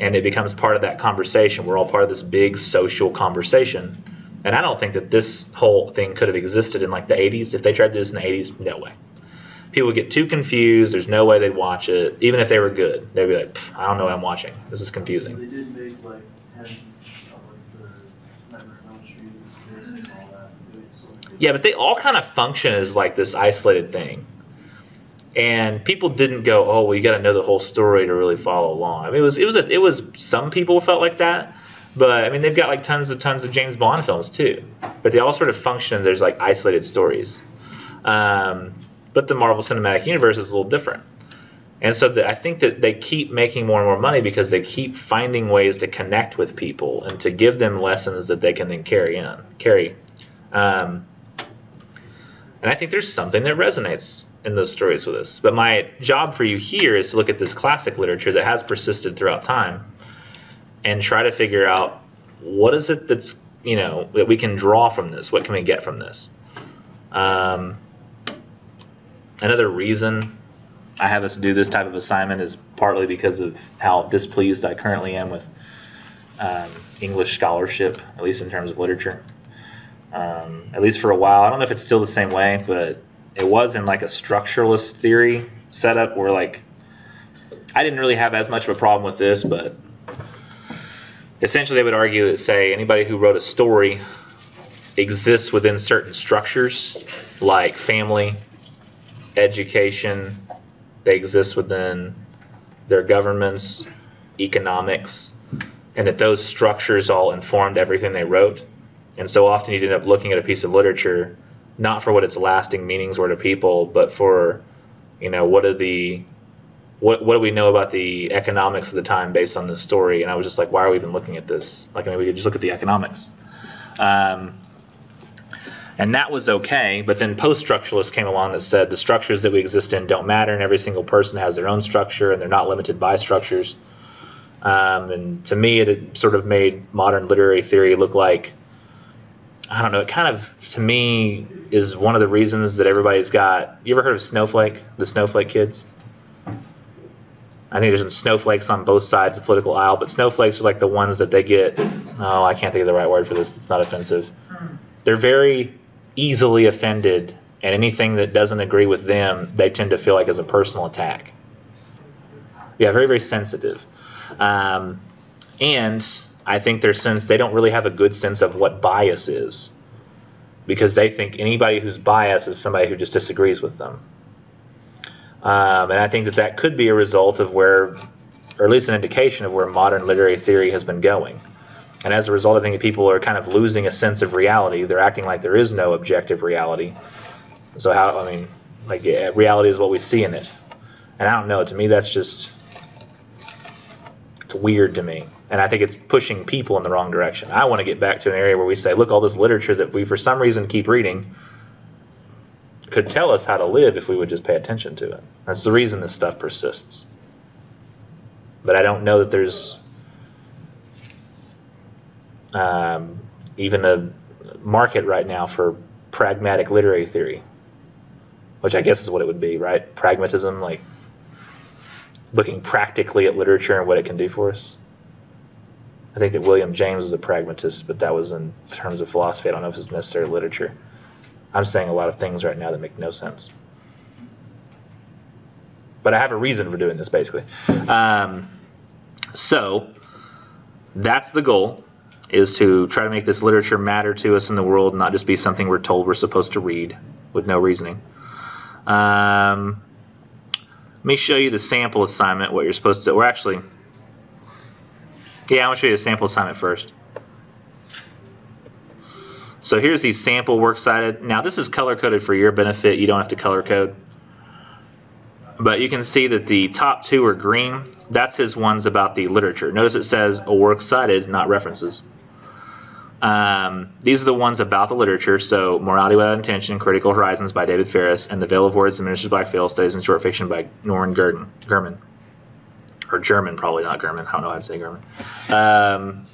and it becomes part of that conversation. We're all part of this big social conversation. And I don't think that this whole thing could have existed in like the 80s. If they tried to do this in the 80s, no way. People would get too confused. There's no way they'd watch it. Even if they were good, they'd be like, I don't know what I'm watching. This is confusing. They did make like 10 of like the Nightmare on Elm Street conspiracies and all that. Yeah, but they all kind of function as like this isolated thing. And people didn't go, oh, well, you got to know the whole story to really follow along. I mean, it was some people felt like that, but I mean, they've got like tons of James Bond films too. But they all sort of function. There's like isolated stories. But the Marvel Cinematic Universe is a little different. And so I think that they keep making more and more money because they keep finding ways to connect with people and to give them lessons that they can then carry. And I think there's something that resonates in those stories with us. But my job for you here is to look at this classic literature that has persisted throughout time and try to figure out what is it that's, that we can draw from this? What can we get from this? Another reason I have us do this type of assignment is partly because of how displeased I currently am with English scholarship, at least in terms of literature. At least for a while. I don't know if it's still the same way, but it was in like a structuralist theory setup where like I didn't really have as much of a problem with this, but essentially they would argue that, say, anybody who wrote a story exists within certain structures like family, education, they exist within their governments, economics, and that those structures all informed everything they wrote. And so often you'd end up looking at a piece of literature not for what its lasting meanings were to people, but for, what do we know about the economics of the time based on this story? And I was just like, why are we even looking at this? Like, we could just look at the economics. And that was okay, but then post-structuralists came along that said the structures that we exist in don't matter, and every single person has their own structure, and they're not limited by structures. And to me, it had sort of made modern literary theory look like, I don't know, it kind of, to me, is one of the reasons that everybody's got... You ever heard of Snowflake? The Snowflake kids? I think there's some snowflakes on both sides of the political aisle, but snowflakes are like the ones that they get... Oh, I can't think of the right word for this. It's not offensive. They're very easily offended, and anything that doesn't agree with them, they tend to feel like is a personal attack. Yeah, very, very sensitive. And I think they don't really have a good sense of what bias is, because they think anybody who's biased is somebody who just disagrees with them. And I think that could be a result of where, or at least an indication of where modern literary theory has been going. And as a result, I think that people are kind of losing a sense of reality. They're acting like there is no objective reality. So reality is what we see in it. And I don't know, to me that's just, it's weird to me. And I think it's pushing people in the wrong direction. I want to get back to an area where we say, look, all this literature that we for some reason keep reading could tell us how to live if we would just pay attention to it. That's the reason this stuff persists. But I don't know that there's even a market right now for pragmatic literary theory, which I guess is what it would be, right? Pragmatism, like looking practically at literature and what it can do for us. I think that William James was a pragmatist, but that was in terms of philosophy. I don't know if it's necessarily literature. I'm saying a lot of things right now that make no sense. But I have a reason for doing this, basically. So that's the goal, is to try to make this literature matter to us in the world, not just be something we're told we're supposed to read with no reasoning. Let me show you the sample assignment, what you're supposed to, or actually, yeah, I want to show you the sample assignment first. So here's the sample works cited. Now this is color coded for your benefit. You don't have to color code. But you can see that the top two are green. That's his ones about the literature. Notice it says a works cited, not references. These are the ones about the literature. So Morality Without Intention, Critical Horizons by David Ferris, and The Veil of Words, Diminishes by Phil, Studies in Short Fiction by Norman Gurman. Or German, probably not Gurman. I don't know how to say Gurman.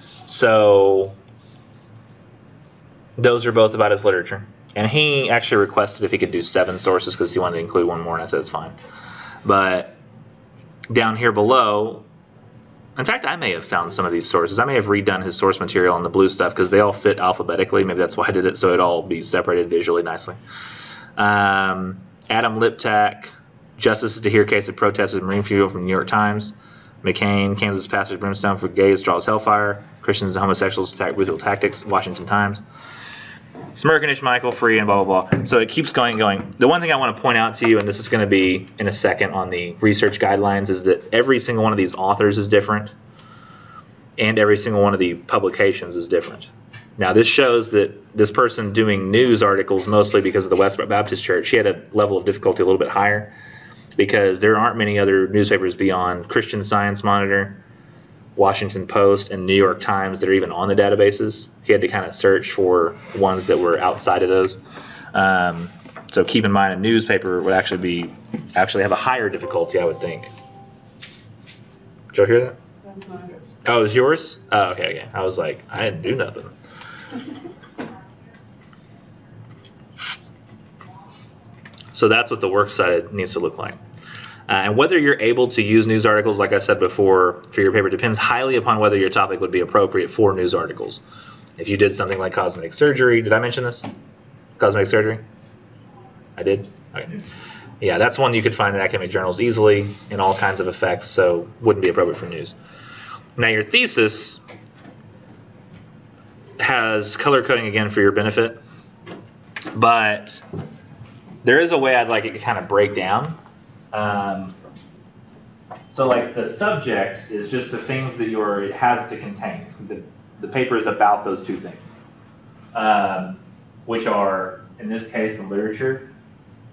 So those are both about his literature. And he actually requested if he could do 7 sources because he wanted to include one more, and I said it's fine. But down here below, in fact, I may have found some of these sources. I may have redone his source material on the blue stuff because they all fit alphabetically. Maybe that's why I did it, so it'd all be separated visually nicely. Adam Liptak, Justice is to Hear Case of Protest with Marine Fuel from New York Times. McCain, Kansas Passage Brimstone for Gays Draws Hellfire. Christians and Homosexuals Attack Brutal Tactics, Washington Times. Smirkanish, Michael, Free, and blah, blah, blah. So it keeps going and going. The one thing I want to point out to you, and this is going to be in a second on the research guidelines, is that every single one of these authors is different, and every single one of the publications is different. Now, this shows that this person doing news articles mostly because of the Westboro Baptist Church, he had a level of difficulty a little bit higher because there aren't many other newspapers beyond Christian Science Monitor, Washington Post, and New York Times that are even on the databases. He had to kind of search for ones that were outside of those. So keep in mind a newspaper would actually have a higher difficulty, I would think. Did you hear that? Oh, it was yours? Oh, okay. I was like, I didn't do nothing. So that's what the works cited needs to look like. And whether you're able to use news articles, like I said before, for your paper depends highly upon whether your topic would be appropriate for news articles. If you did something like cosmetic surgery, did I mention this? Cosmetic surgery? I did? Okay. Yeah, that's one you could find in academic journals easily in all kinds of effects, so wouldn't be appropriate for news. Now your thesis has color coding again for your benefit, but there is a way I'd like it to kind of break down. So like the subject is just the things that it has to contain. The paper is about those two things, which are, in this case, the literature,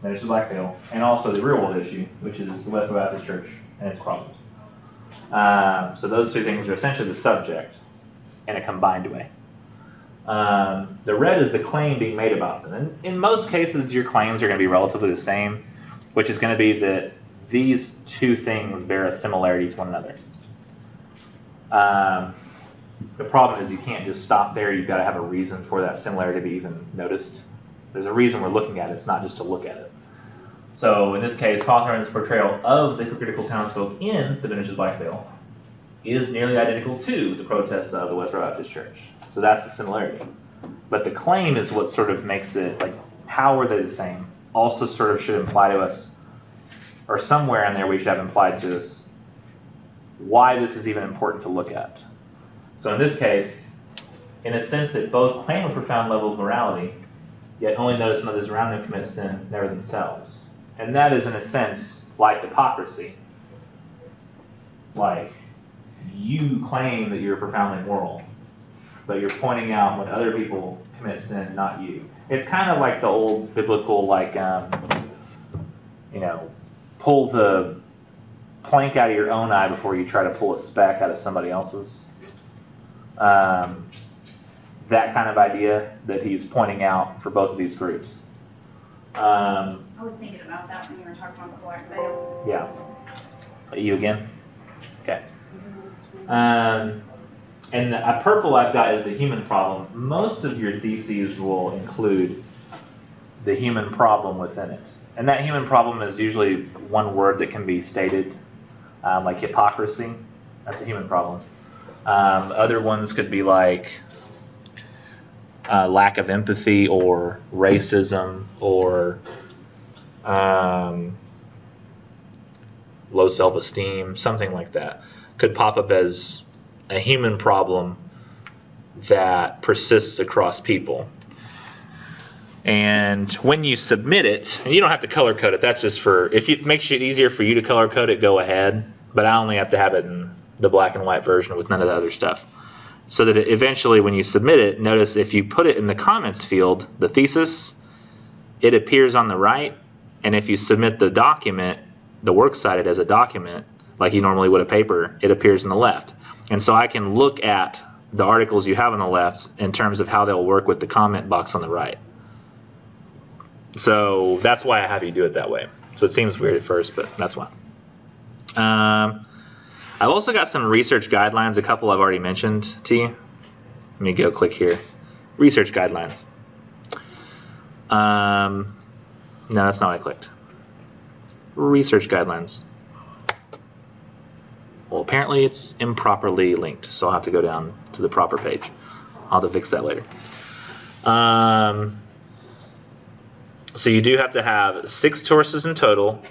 Diminishes by Phil, and also the real world issue, which is the Westboro Baptist Church and its problems. So those two things are essentially the subject in a combined way. The red is the claim being made about them. And in most cases, your claims are going to be relatively the same, which is going to be that these two things bear a similarity to one another. The problem is you can't just stop there. You've got to have a reason for that similarity to be even noticed. There's a reason we're looking at it. It's not just to look at it. So in this case, Hawthorne's portrayal of the hypocritical townsfolk in Diminishes by Phil is nearly identical to the protests of the Westboro Baptist Church. So that's the similarity. But the claim is what sort of makes it, like, how are they the same? Also sort of should imply to us, or somewhere in there we should have implied to us, why this is even important to look at. So in this case, in a sense that both claim a profound level of morality, yet only notice some others around them commit sin, never themselves. And that is, in a sense, like hypocrisy. Like, you claim that you're profoundly moral, but you're pointing out when other people commit sin, not you. It's kind of like the old biblical, like, pull the plank out of your own eye before you try to pull a speck out of somebody else's. That kind of idea that he's pointing out for both of these groups. I was thinking about that when you were talking about the black veil. Yeah. You again? Okay. And the purple I've got is the human problem. Most of your theses will include the human problem within it. And that human problem is usually one word that can be stated, like hypocrisy. That's a human problem. Other ones could be like lack of empathy or racism or low self-esteem, something like that. Could pop up as a human problem that persists across people. And when you submit it, and you don't have to color code it, that's just for, if it makes it easier for you to color code it, go ahead. But I only have to have it in the black and white version with none of the other stuff. So that eventually when you submit it, notice if you put it in the comments field, the thesis, it appears on the right. And if you submit the document, the works cited as a document, like you normally would a paper, it appears on the left. And so I can look at the articles you have on the left in terms of how they'll work with the comment box on the right. So that's why I have you do it that way. So it seems weird at first, but that's why. I've also got some research guidelines, a couple I've already mentioned to you. Let me go click here. Research guidelines. No, that's not what I clicked. Research guidelines. Well, apparently it's improperly linked, so I'll have to go down to the proper page. I'll have to fix that later. So you do have to have 6 sources in total.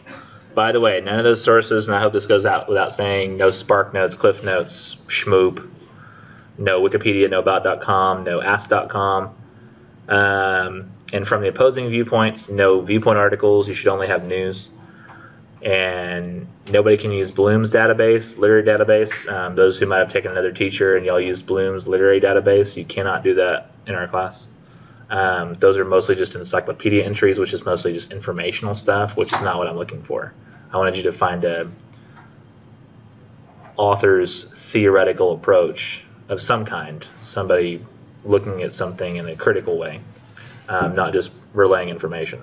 By the way, none of those sources, and I hope this goes out without saying, no Spark Notes, Cliff Notes, Schmoop, no Wikipedia, no about.com, no ask.com. And from the opposing viewpoints, no viewpoint articles. You should only have news. And nobody can use Bloom's database, literary database. Those who might have taken another teacher and y'all used Bloom's literary database, you cannot do that in our class. Those are mostly just encyclopedia entries, which is mostly just informational stuff, which is not what I'm looking for. I wanted you to find a author's theoretical approach of some kind, somebody looking at something in a critical way, not just relaying information.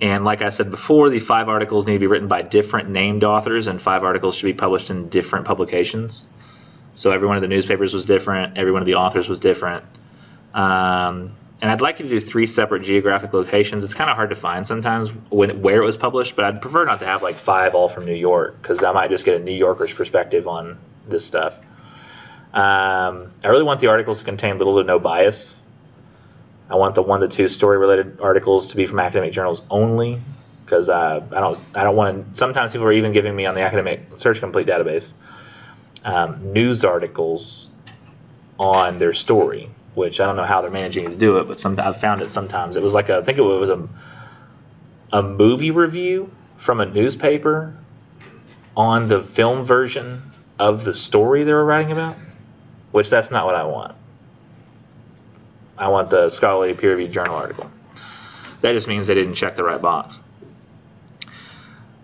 And like I said before, the 5 articles need to be written by different named authors, and 5 articles should be published in different publications. So every one of the newspapers was different, every one of the authors was different. And I'd like you to do 3 separate geographic locations. It's kind of hard to find sometimes where it was published, but I'd prefer not to have like 5 all from New York, because I might just get a New Yorker's perspective on this stuff. I really want the articles to contain little to no bias. I want the 1 to 2 story-related articles to be from academic journals only, because I don't want to. Sometimes people are even giving me on the Academic Search Complete database news articles on their story, which I don't know how they're managing to do it, but I've found it sometimes. It was like I think it was a movie review from a newspaper on the film version of the story they were writing about, which that's not what I want. I want the scholarly peer-reviewed journal article. That just means they didn't check the right box.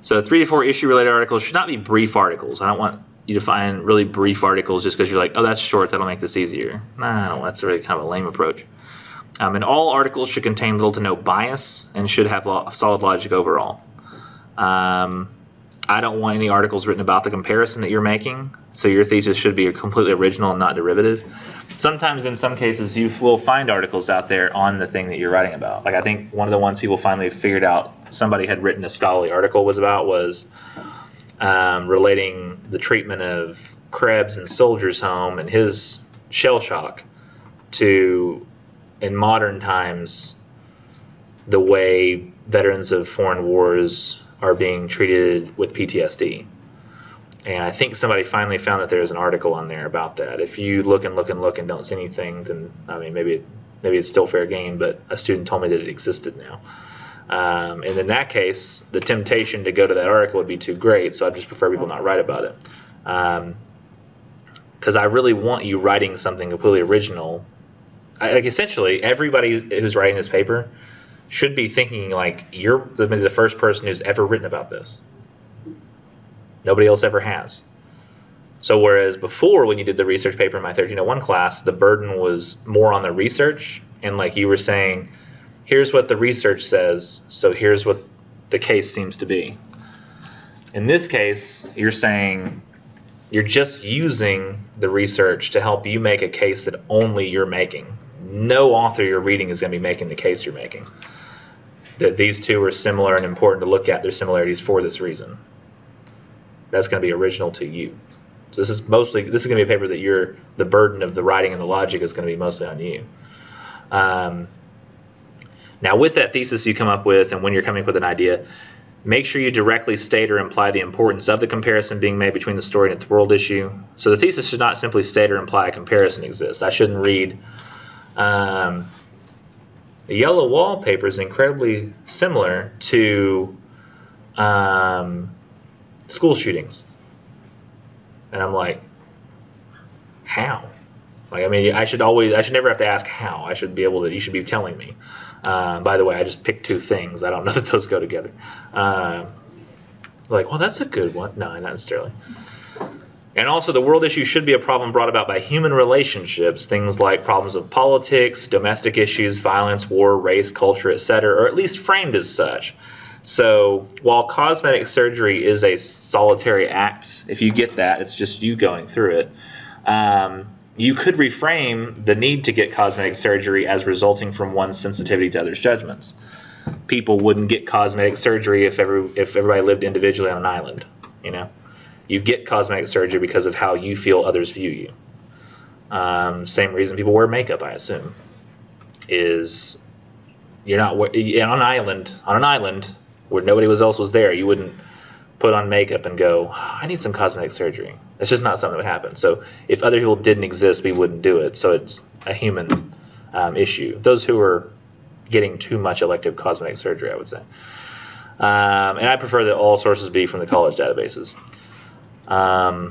So 3 to 4 issue-related articles should not be brief articles. I don't want you to find really brief articles just because you're like, oh, that's short, that'll make this easier. Nah, that's really kind of a lame approach. And all articles should contain little to no bias and should have solid logic overall. I don't want any articles written about the comparison that you're making, so your thesis should be completely original and not derivative. Sometimes, in some cases, you will find articles out there on the thing that you're writing about. Like I think one of the ones people finally figured out somebody had written a scholarly article was relating the treatment of Krebs in Soldier's Home and his shell shock to, in modern times, the way veterans of foreign wars are being treated with PTSD. And I think somebody finally found that there's an article on there about that. If you look and look and look and don't see anything, then I mean maybe it's still fair game, but a student told me that it existed now. And in that case, the temptation to go to that article would be too great, so I just prefer people not write about it. Because I really want you writing something completely original. Like essentially, everybody who's writing this paper should be thinking like you're the first person who's ever written about this. Nobody else ever has. So whereas before, when you did the research paper in my 1301 class, the burden was more on the research, and like you were saying, here's what the research says, so here's what the case seems to be. In this case, you're saying, You're just using the research to help you make a case that only you're making. No author you're reading is going to be making the case you're making. That these two are similar and important to look at their similarities for this reason. That's going to be original to you. So this is going to be a paper that the burden of the writing and the logic is going to be mostly on you. Now with that thesis you come up with, and when you're coming up with an idea, make sure you directly state or imply the importance of the comparison being made between the story and its world issue. So the thesis should not simply state or imply a comparison exists. I shouldn't read, the yellow wallpaper is incredibly similar to school shootings. And I'm like, how? Like, I mean, I should never have to ask how. You should be telling me. By the way, I just picked two things. I don't know that those go together. Like, well, that's a good one. No, not necessarily. And also, the world issue should be a problem brought about by human relationships, things like problems of politics, domestic issues, violence, war, race, culture, etc., or at least framed as such. So while cosmetic surgery is a solitary act, if you get that, it's just you going through it. You could reframe the need to get cosmetic surgery as resulting from one's sensitivity to others' judgments. People wouldn't get cosmetic surgery if everybody lived individually on an island. You know, you get cosmetic surgery because of how you feel others view you. Same reason people wear makeup, I assume, is you're not on an island where nobody else was there. You wouldn't put on makeup and go, I need some cosmetic surgery. That's just not something that would happen. So if other people didn't exist, we wouldn't do it. So it's a human issue. Those who are getting too much elective cosmetic surgery, I would say. And I prefer that all sources be from the college databases. I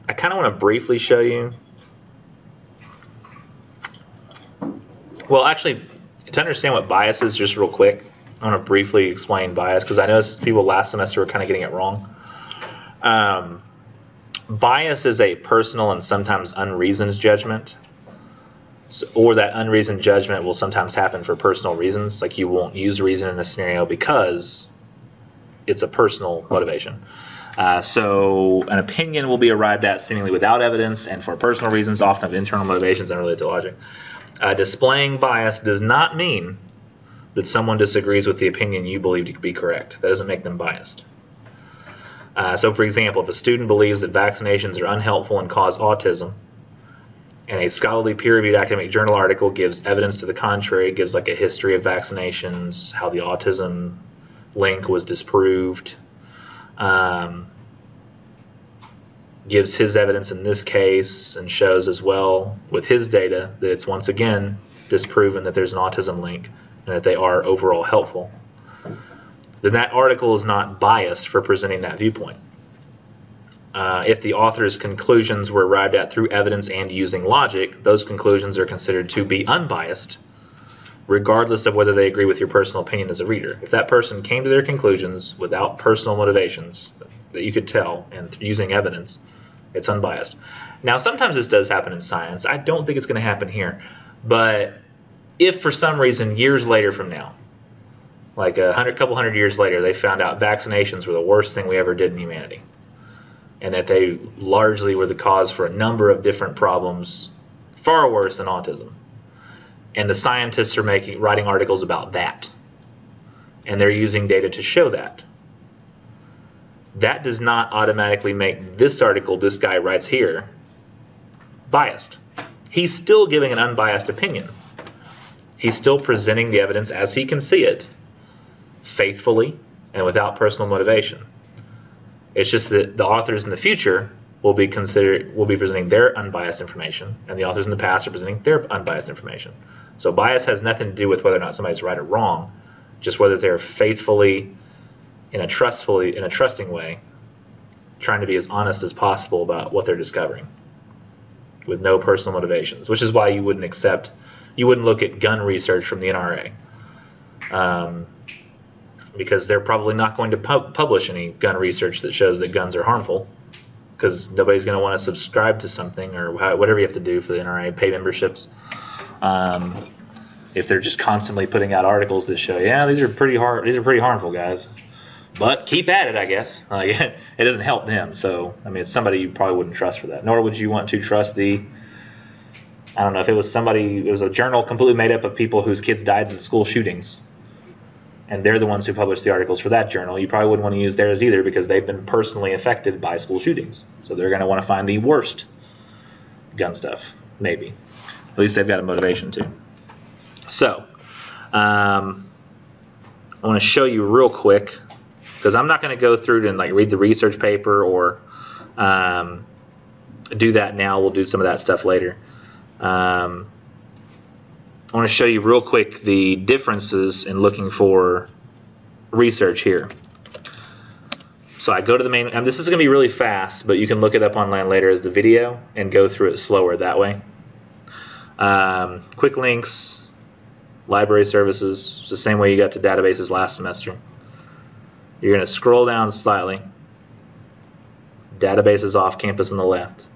kind of want to briefly show you. Well, actually, to understand what bias is, just real quick, I want to briefly explain bias because I noticed people last semester were kind of getting it wrong. Bias is a personal and sometimes unreasoned judgment, or that unreasoned judgment will sometimes happen for personal reasons. Like you won't use reason in a scenario because it's a personal motivation. So an opinion will be arrived at seemingly without evidence and for personal reasons, often of internal motivations unrelated to logic. Displaying bias does not mean that someone disagrees with the opinion you believe to be correct. That doesn't make them biased. So for example, if a student believes that vaccinations are unhelpful and cause autism, and a scholarly peer-reviewed academic journal article gives evidence to the contrary, gives like a history of vaccinations, how the autism link was disproved, gives his evidence in this case and shows as well with his data that it's once again disproven that there's an autism link and that they are overall helpful, then that article is not biased for presenting that viewpoint. If the author's conclusions were arrived at through evidence and using logic, those conclusions are considered to be unbiased, regardless of whether they agree with your personal opinion as a reader. If that person came to their conclusions without personal motivations that you could tell and using evidence, it's unbiased. Now, sometimes this does happen in science. I don't think it's going to happen here. But if for some reason years later from now, like a couple hundred years later, they found out vaccinations were the worst thing we ever did in humanity, and that they largely were the cause for a number of different problems far worse than autism, and the scientists are writing articles about that, and they're using data to show that, that does not automatically make this article this guy writes here biased. He's still giving an unbiased opinion. He's still presenting the evidence as he can see it, faithfully and without personal motivation. It's just that the authors in the future will be presenting their unbiased information, and the authors in the past are presenting their unbiased information. So bias has nothing to do with whether or not somebody's right or wrong, just whether they're faithfully, in a trusting way, trying to be as honest as possible about what they're discovering, with no personal motivations. Which is why you wouldn't look at gun research from the NRA. Because they're probably not going to publish any gun research that shows that guns are harmful, because nobody's going to want to subscribe to something or whatever you have to do for the NRA, pay memberships. If they're just constantly putting out articles that show, yeah, these are pretty harmful, guys. But keep at it, I guess. Like, it doesn't help them. So, I mean, it's somebody you probably wouldn't trust for that. Nor would you want to trust the, I don't know, if it was somebody, it was a journal completely made up of people whose kids died in school shootings, and they're the ones who published the articles for that journal, you probably wouldn't want to use theirs either because they've been personally affected by school shootings. So they're going to want to find the worst gun stuff, maybe. At least they've got a motivation to. So, I want to show you real quick, because I'm not going to go through and like read the research paper or do that now. We'll do some of that stuff later. I want to show you real quick the differences in looking for research here. So I go to the main, and this is going to be really fast, but you can look it up online later as the video and go through it slower that way. Quick links, library services, it's the same way you got to databases last semester. You're going to scroll down slightly. Databases off campus on the left.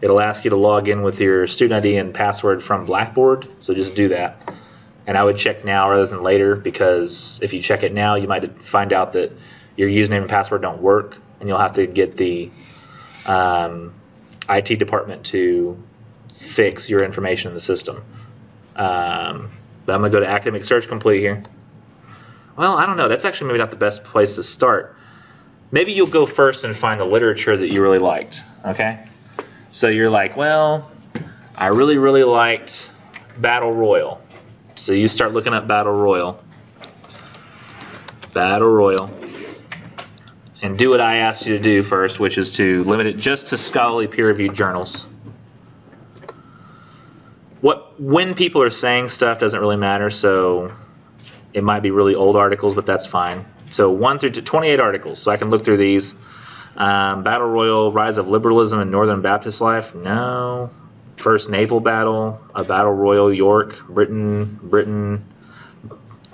It'll ask you to log in with your student ID and password from Blackboard, so just do that. And I would check now rather than later, because if you check it now, you might find out that your username and password don't work, and you'll have to get the IT department to fix your information in the system. But I'm going to go to Academic Search Complete here. Well, I don't know. That's actually maybe not the best place to start. Maybe you'll go first and find the literature that you really liked, okay? So you're like, well, I really, really liked Battle Royal. So you start looking up Battle Royal. Battle Royal. And do what I asked you to do first, which is to limit it just to scholarly peer-reviewed journals. When people are saying stuff doesn't really matter, so it might be really old articles, but that's fine. So 1 through 28 articles, so I can look through these. Battle Royal, Rise of Liberalism in Northern Baptist Life, no. First Naval Battle, a Battle Royal, York, Britain,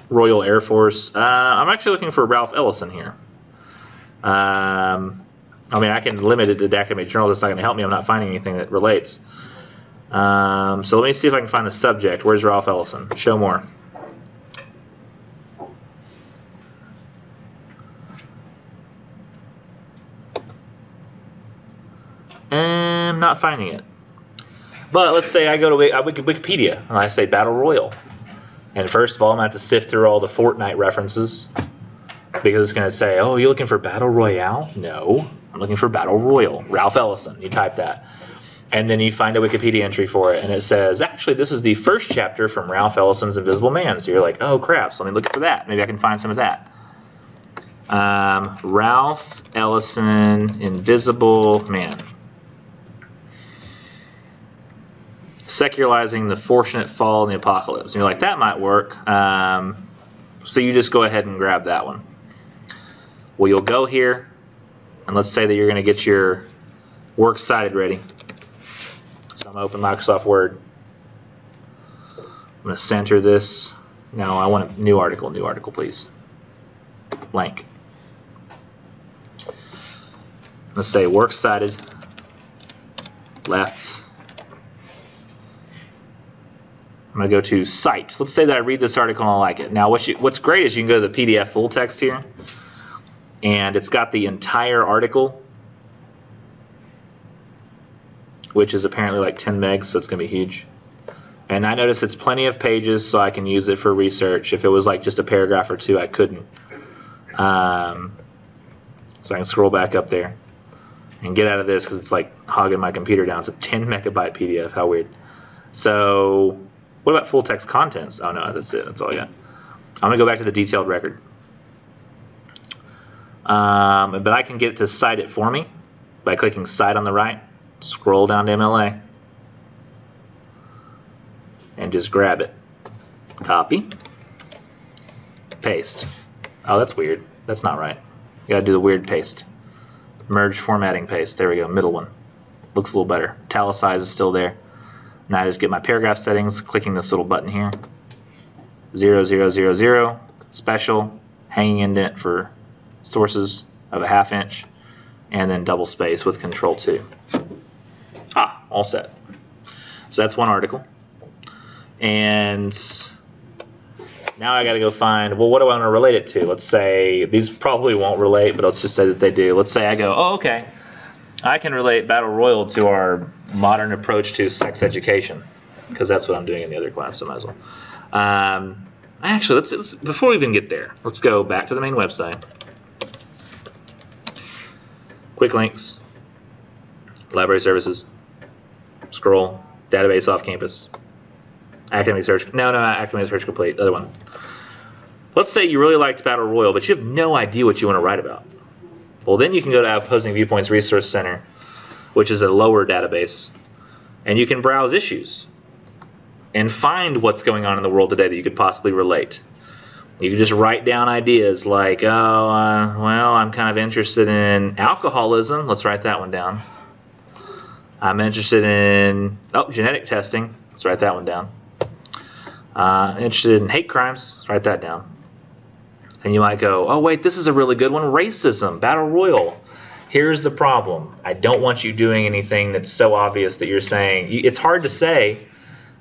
Royal Air Force. I'm actually looking for Ralph Ellison here. I mean, I can limit it to academic journal. That's not going to help me. I'm not finding anything that relates. So let me see if I can find the subject. Where's Ralph Ellison? Show more. I'm not finding it. But let's say I go to Wikipedia and I say Battle Royal. And first of all, I'm going to have to sift through all the Fortnite references, because it's going to say, oh, you're looking for Battle Royale? No, I'm looking for Battle Royal. Ralph Ellison. You type that. And then you find a Wikipedia entry for it, and it says, actually, this is the first chapter from Ralph Ellison's Invisible Man. So you're like, oh, crap, so let me look for that. Maybe I can find some of that. Ralph Ellison, Invisible Man. Secularizing the Fortunate Fall in the Apocalypse. And you're like, that might work. So you just go ahead and grab that one. Well, you'll go here, and let's say that you're going to get your works cited ready. So I'm going to open Microsoft Word. I'm going to center this. Now I want a new article, please. Blank. Let's say works cited, left. I'm going to go to Cite. Let's say that I read this article and I like it. Now what's great is you can go to the PDF full text here, and it's got the entire article, which is apparently like 10 megs, so it's going to be huge. And I notice it's plenty of pages, so I can use it for research. If it was like just a paragraph or two, I couldn't. So I can scroll back up there and get out of this because it's like hogging my computer down. It's a 10 megabyte PDF. How weird. So what about full text contents? Oh no, that's it. That's all I got. I'm going to go back to the detailed record. But I can get it to cite it for me by clicking Cite on the right. Scroll down to MLA and just grab it. Copy. Paste. Oh, that's weird. That's not right. You gotta do the weird paste. Merge formatting paste. There we go. Middle one. Looks a little better. Italicize is still there. Now I just get my paragraph settings, clicking this little button here. 0000, special, hanging indent for sources of a ½ inch, and then double space with Control 2. Ah, all set. So that's one article. And Now I got to go find, well, what do I want to relate it to? Let's say, these probably won't relate, but let's just say that they do. Let's say I go, oh, okay, I can relate Battle Royal to our modern approach to sex education, because that's what I'm doing in the other class, so might as well. Actually, let's before we even get there, let's go back to the main website. Quick links, library services, scroll, database off campus. Academic search, no, academic search complete, other one. Let's say you really liked Battle Royal, but you have no idea what you want to write about. Well, then you can go to Opposing Viewpoints Resource Center, which is a lower database, and you can browse issues and find what's going on in the world today that you could possibly relate. You can just write down ideas like, well, I'm kind of interested in alcoholism. Let's write that one down. I'm interested in, genetic testing. Let's write that one down. Interested in hate crimes. Let's write that down. And you might go, oh, wait, this is a really good one. Racism, Battle Royal. Here's the problem. I don't want you doing anything that's so obvious that you're saying. It's hard to say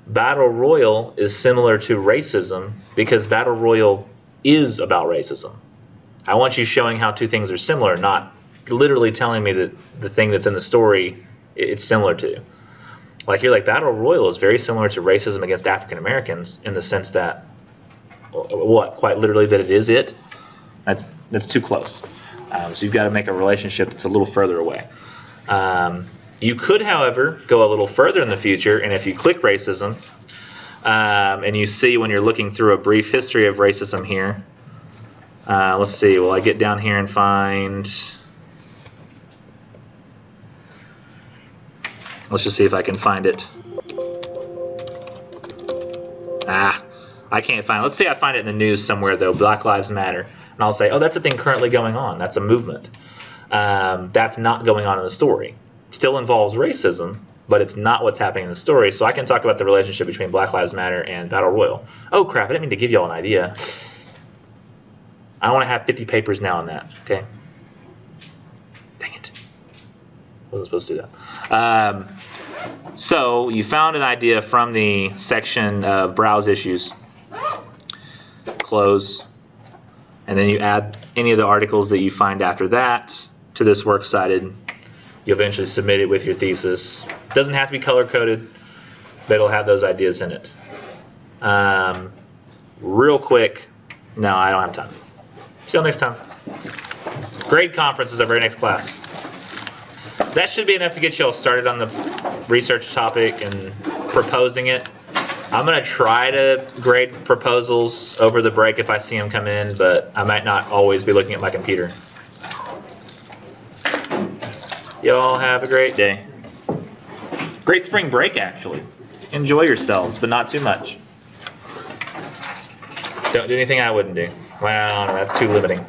Battle Royal is similar to racism because Battle Royal is about racism. I want you showing how two things are similar, not literally telling me that the thing that's in the story it's similar to. Like you're like, Battle Royal is very similar to racism against African Americans in the sense that, what, quite literally that it is it? That's too close. So you've got to make a relationship that's a little further away. You could, however, go a little further in the future, and if you click racism, and you see when you're looking through a brief history of racism here, let's see, will I get down here and find... Let's just see if I can find it. I can't find it. Let's say I find it in the news somewhere, though, Black Lives Matter. And I'll say, oh, that's a thing currently going on. That's a movement. That's not going on in the story. Still involves racism, but it's not what's happening in the story. So I can talk about the relationship between Black Lives Matter and Battle Royal. Oh, crap, I didn't mean to give you all an idea. I want to have 50 papers now on that, okay? Dang it. I wasn't supposed to do that. So you found an idea from the section of Browse Issues. Close. And then you add any of the articles that you find after that to this works cited. You eventually submit it with your thesis. It doesn't have to be color-coded, but it'll have those ideas in it. Real quick, no, I don't have time. See you all next time. Grade conference is our very next class. That should be enough to get you all started on the research topic and proposing it. I'm going to try to grade proposals over the break if I see them come in, but I might not always be looking at my computer. Y'all have a great day. Great spring break, actually. Enjoy yourselves, but not too much. Don't do anything I wouldn't do. Well, that's too limiting.